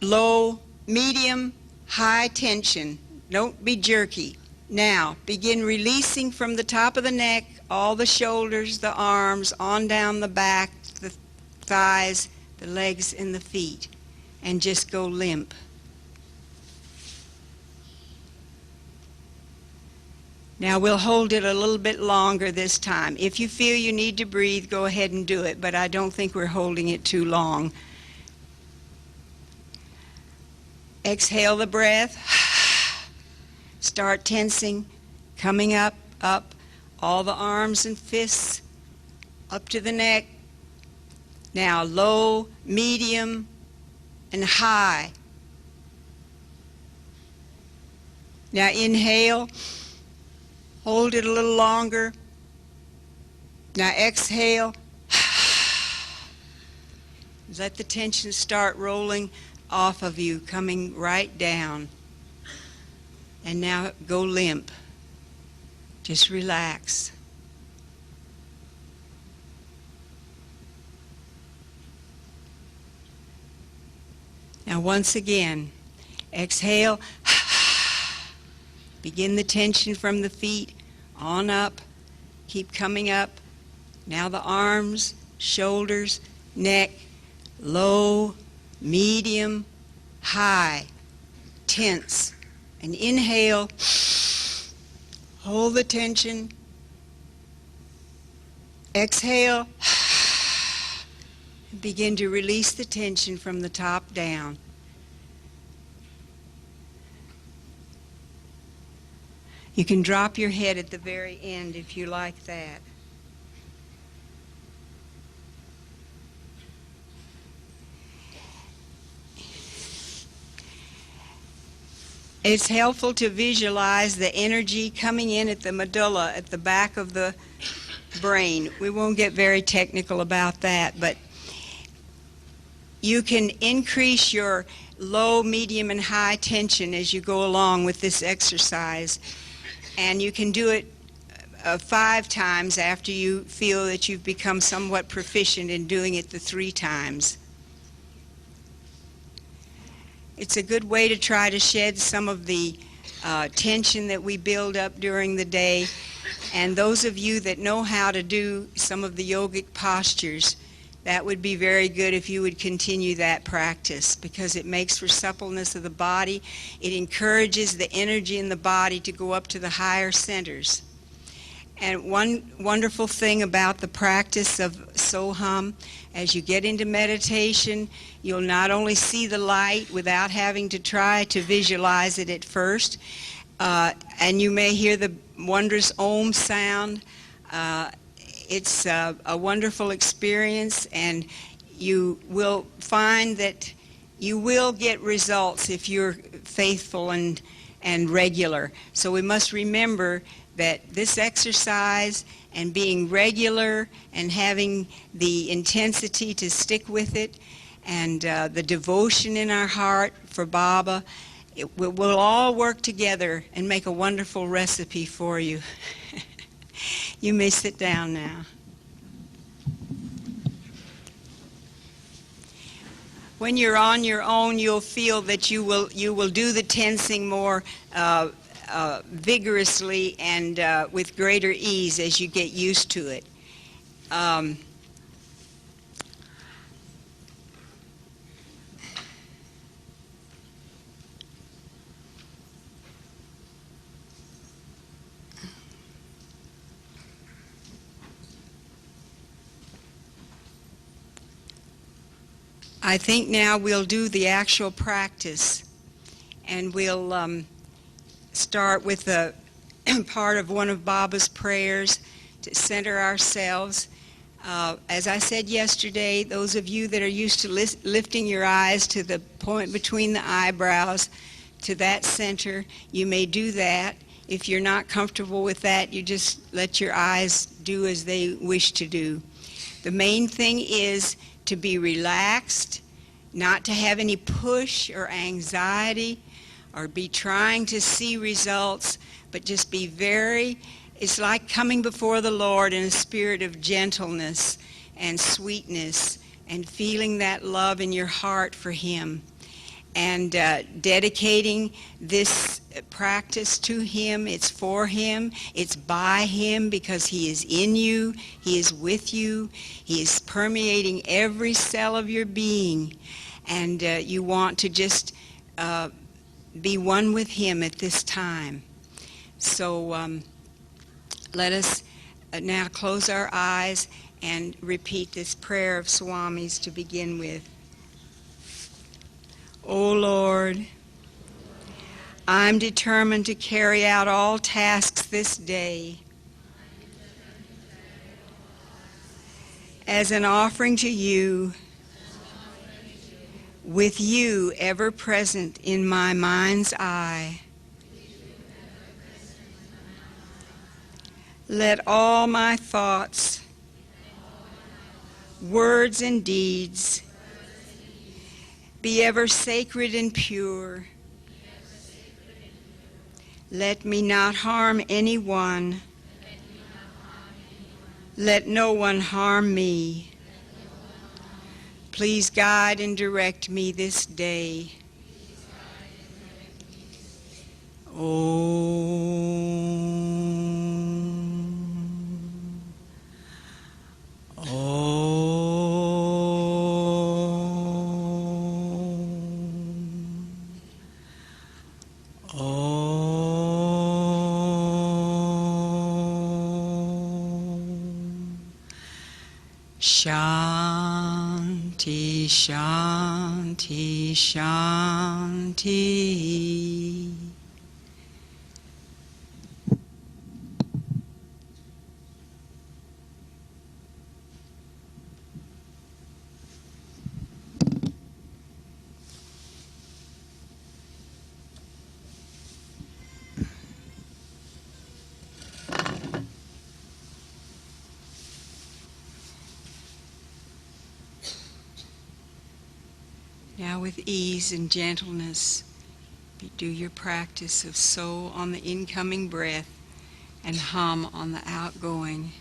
low, medium, high tension. Don't be jerky. Now begin releasing from the top of the neck, all the shoulders, the arms, on down the back, the thighs, the legs, and the feet, and just go limp. Now we'll hold it a little bit longer this time. If you feel you need to breathe, go ahead and do it, but I don't think we're holding it too long. Exhale the breath. Start tensing, coming up, up, all the arms and fists up to the neck. Now low, medium, and high. Now inhale. Hold it a little longer. Now exhale. Let the tension start rolling off of you, coming right down. And now go limp. Just relax. Now once again, exhale. Begin the tension from the feet on up. Keep coming up. Now the arms, shoulders, neck, low, medium, high, tense. And inhale. Hold the tension. Exhale. Begin to release the tension from the top down. You can drop your head at the very end if you like that. It's helpful to visualize the energy coming in at the medulla, at the back of the brain. We won't get very technical about that, but you can increase your low, medium, and high tension as you go along with this exercise. And you can do it 5 times after you feel that you've become somewhat proficient in doing it the 3 times. It's a good way to try to shed some of the tension that we build up during the day. And those of you that know how to do some of the yogic postures, that would be very good if you would continue that practice, because it makes for suppleness of the body. It encourages the energy in the body to go up to the higher centers. And one wonderful thing about the practice of Soham, as you get into meditation, you'll not only see the light without having to try to visualize it at first, and you may hear the wondrous Om sound. It's a wonderful experience, and you will find that you will get results if you're faithful and regular. So we must remember that this exercise and being regular and having the intensity to stick with it, and the devotion in our heart for Baba, we'll all work together and make a wonderful recipe for you. You may sit down now. When you're on your own, you'll feel that you will do the tensing more vigorously and with greater ease as you get used to it. I think now we'll do the actual practice, and we'll start with a part of one of Baba's prayers to center ourselves. As I said yesterday, those of you that are used to lifting your eyes to the point between the eyebrows, to that center, you may do that. If you're not comfortable with that, you just let your eyes do as they wish to do. The main thing is to be relaxed, not to have any push or anxiety or be trying to see results, but just be it's like coming before the Lord in a spirit of gentleness and sweetness and feeling that love in your heart for Him, and dedicating this practice to Him. It's for Him, it's by Him, because He is in you, He is with you, He is permeating every cell of your being, and you want to just be one with Him at this time. So let us now close our eyes and repeat this prayer of Swami's to begin with. O Lord, I'm determined to carry out all tasks this day as an offering to you, with you ever present in my mind's eye. Let all my thoughts, words and deeds be ever sacred and pure. Let me not harm anyone. Let no one harm me. Please guide and direct me this day. Shanti, Shanti, Shanti. Now with ease and gentleness, do your practice of so on the incoming breath and hum on the outgoing.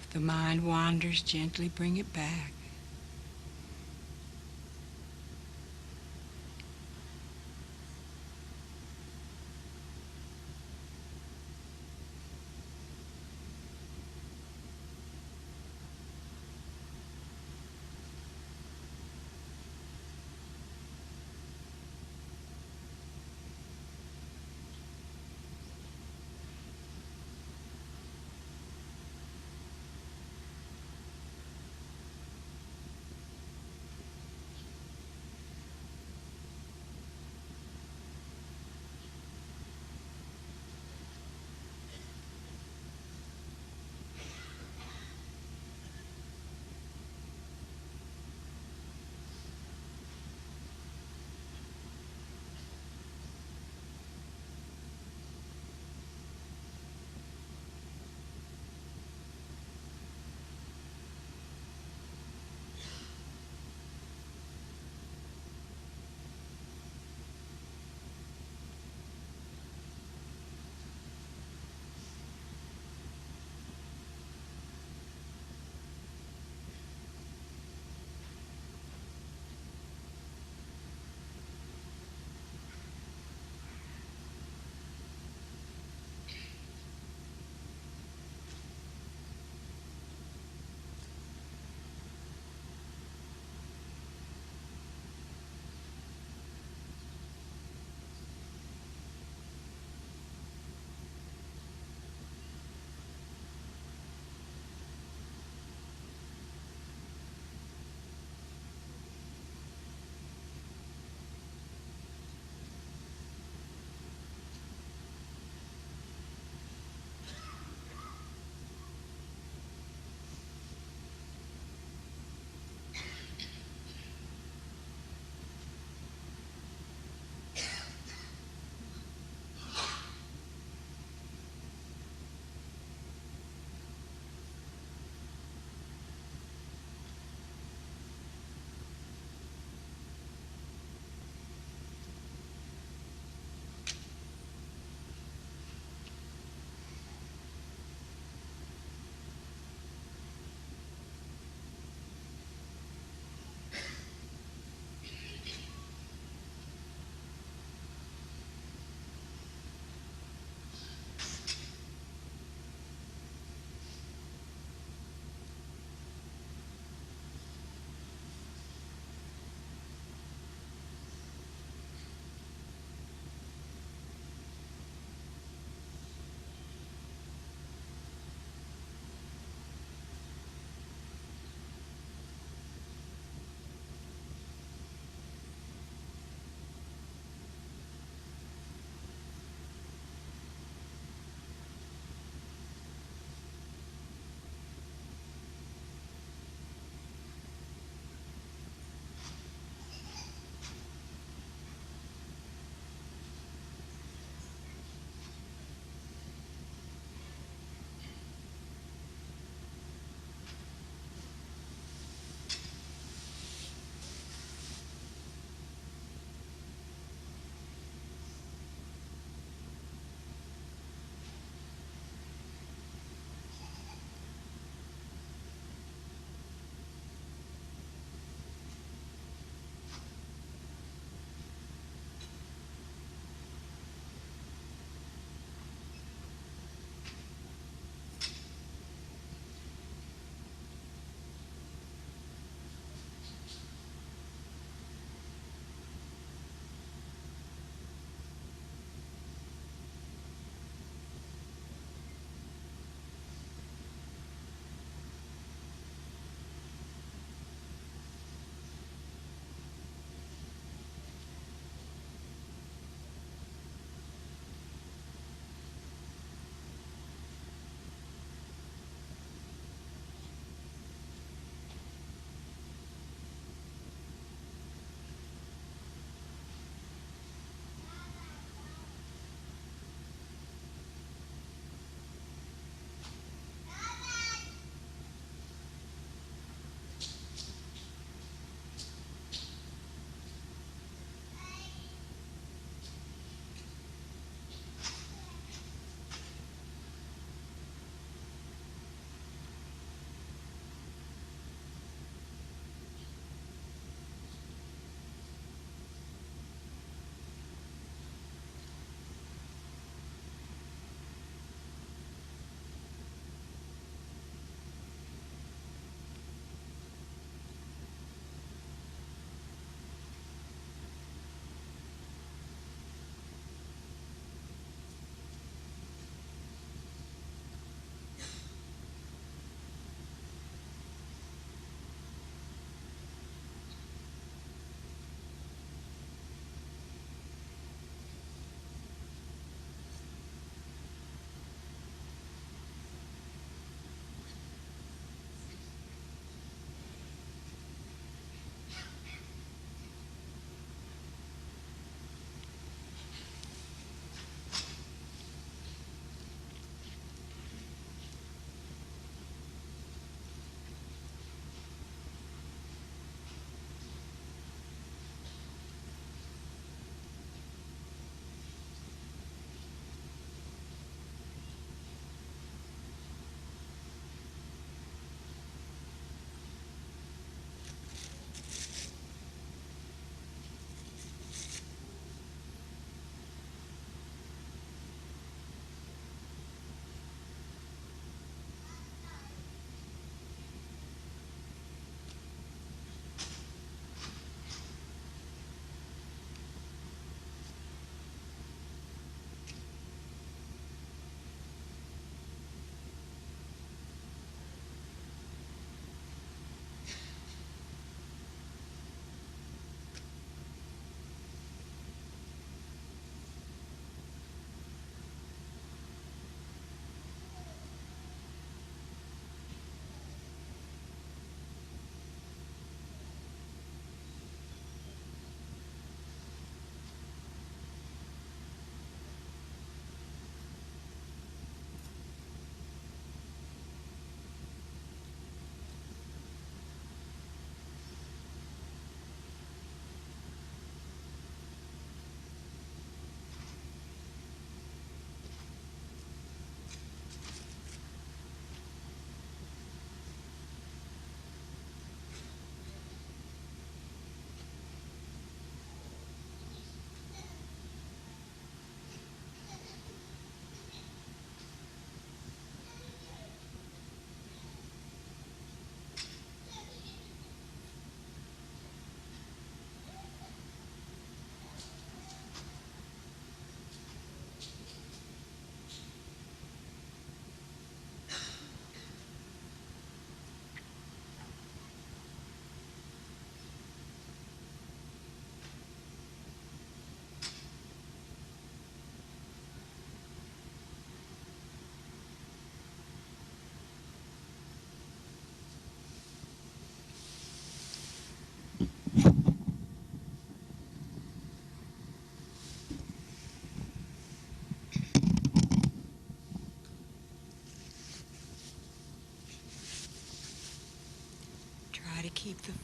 If the mind wanders, gently bring it back.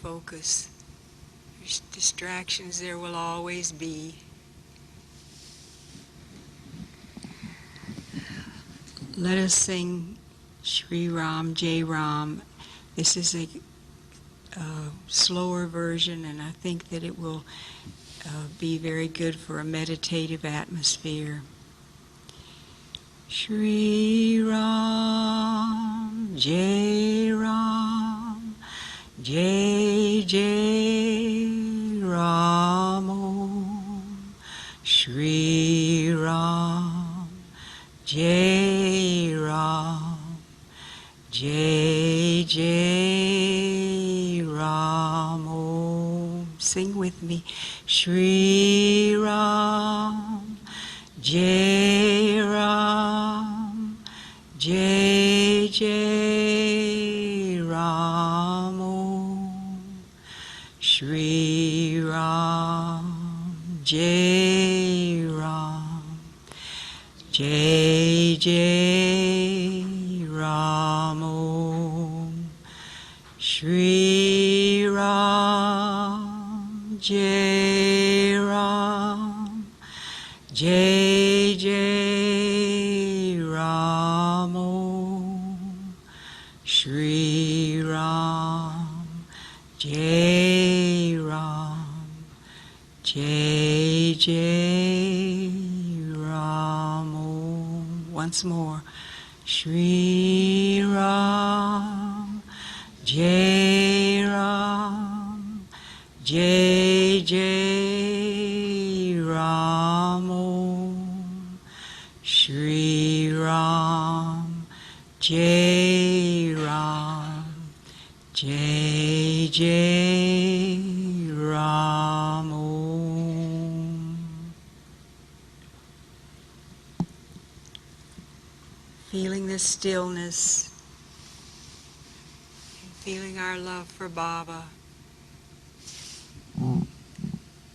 focus. There's distractions, there will always be. Let us sing Shri Ram, Jai Ram. This is a slower version, and I think that it will be very good for a meditative atmosphere. Shri Ram, Jai Ram, Jai Jai Ram Om. Shri Ram, Jai Ram, Jai Jai Ram Om. Sing with me. Shri Ram, Jai Ram, Jai Jai Ram Om. Shri Ram, Jai Ram, Jai Jai Ram Om. Shri Ram, Jai Ram, Jai Jai Ram Om. Shri Ram, Jai Ram, Jai Jai Ram Om. Once more. Shri Ram, Jai Ram, Jai Jai Ram Om. Shri Ram, Jai Ram, Jai Jai Ram Om. Feeling the stillness, and feeling our love for Baba.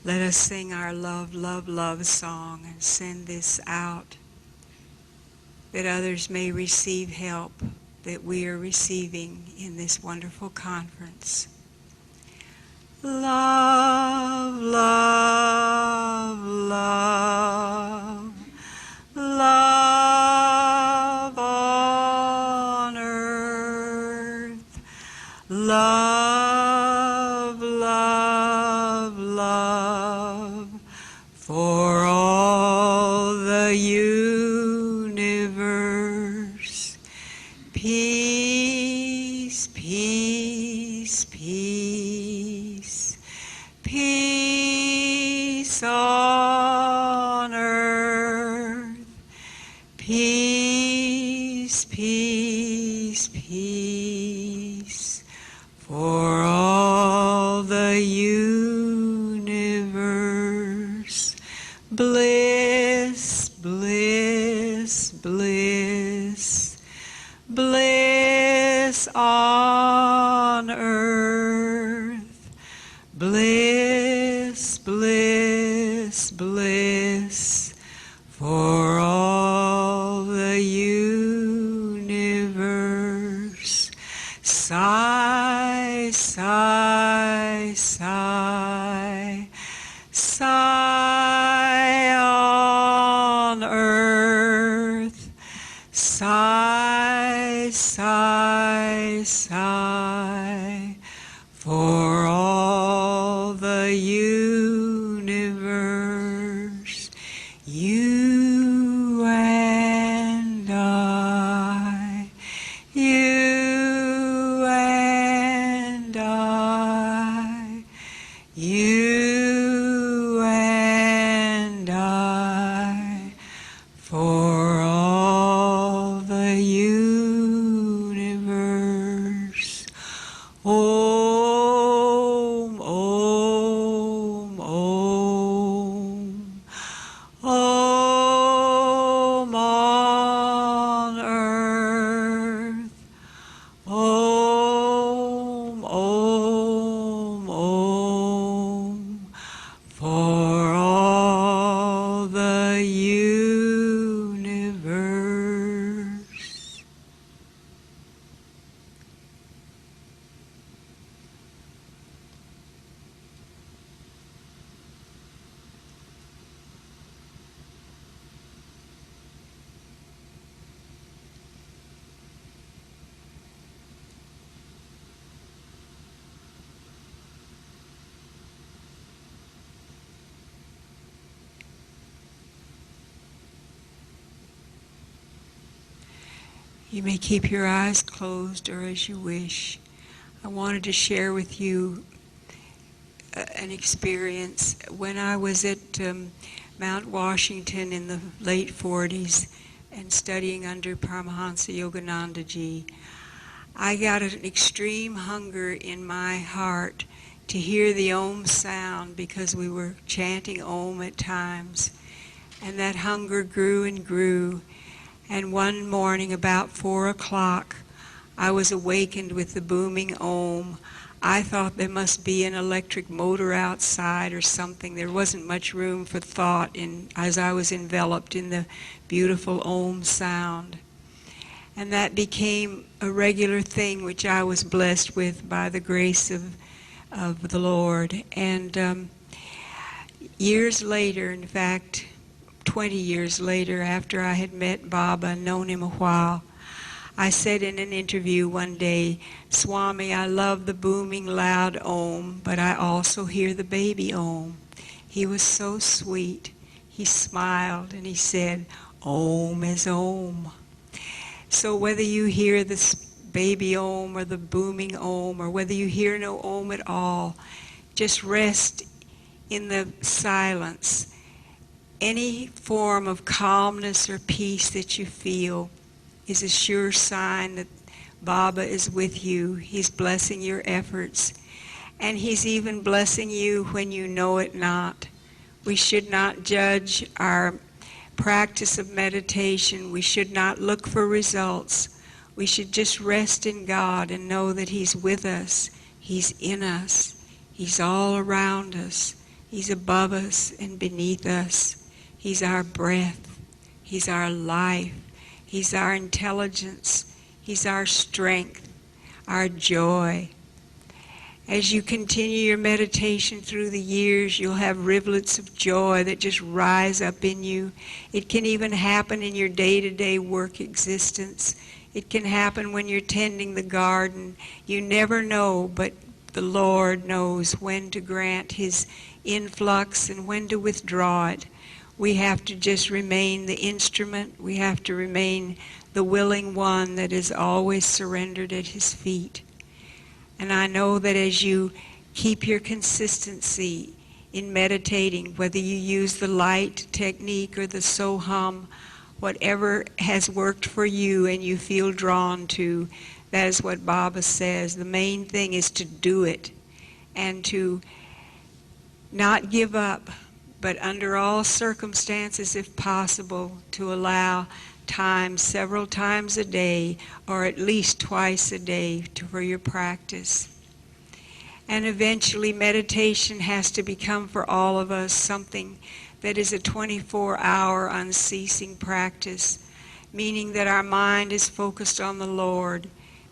Let us sing our love, love, love song and send this out that others may receive help that we are receiving in this wonderful conference. Love, love, love, love on earth. Love, love, love for all the universe. Peace, peace, peace, peace on earth. Peace, peace, peace for all the universe. Bliss, bliss, bliss, bliss on earth. Bliss, bliss, bliss for all the universe. Sigh, sigh, sigh, sigh on earth. Sigh, sigh, sigh for all the universe. You and I, you and I, you and I, for all the universe. Om, Om, Om, Om on earth. Om, Om, Om for all the universe. You may keep your eyes closed or as you wish. I wanted to share with you an experience. When I was at Mount Washington in the late 40s and studying under Paramahansa Yoganandaji, I got an extreme hunger in my heart to hear the Om sound because we were chanting Om at times. And that hunger grew and grew. And one morning about 4 o'clock, I was awakened with the booming Om. I thought there must be an electric motor outside or something. There wasn't much room for thought as I was enveloped in the beautiful Om sound. And that became a regular thing which I was blessed with by the grace of the Lord. And years later, in fact, 20 years later, after I had met Baba and known him a while, I said in an interview one day, "Swami, I love the booming loud Om, but I also hear the baby Om." He was so sweet. He smiled and he said, "Om is Om." So whether you hear this baby Om or the booming Om, or whether you hear no Om at all, just rest in the silence. Any form of calmness or peace that you feel is a sure sign that Baba is with you. He's blessing your efforts. And he's even blessing you when you know it not. We should not judge our practice of meditation. We should not look for results. We should just rest in God and know that he's with us. He's in us. He's all around us. He's above us and beneath us. He's our breath. He's our life. He's our intelligence. He's our strength, our joy. As you continue your meditation through the years, you'll have rivulets of joy that just rise up in you. It can even happen in your day-to-day work existence. It can happen when you're tending the garden. You never know, but the Lord knows when to grant his influx and when to withdraw it. We have to just remain the instrument. We have to remain the willing one that is always surrendered at his feet. And I know that as you keep your consistency in meditating, whether you use the light technique or the Soham, whatever has worked for you and you feel drawn to, that is what Baba says. The main thing is to do it and to not give up, but under all circumstances, if possible, to allow time several times a day, or at least twice a day, for your practice. And eventually meditation has to become for all of us something that is a 24-hour unceasing practice, meaning that our mind is focused on the Lord,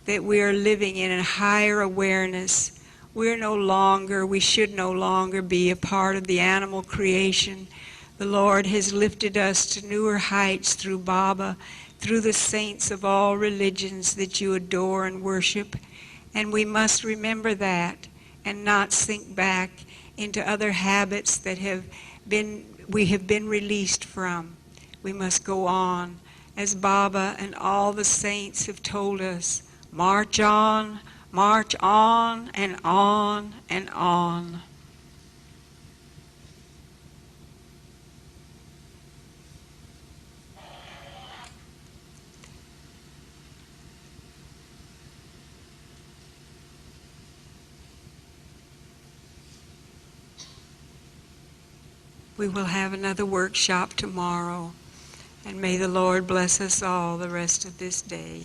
that we are living in a higher awareness. We should no longer be a part of the animal creation. The Lord has lifted us to newer heights through Baba, through the saints of all religions that you adore and worship. And we must remember that and not sink back into other habits that we have been released from. We must go on, as Baba and all the saints have told us, march on and on and on. We will have another workshop tomorrow, and may the Lord bless us all the rest of this day.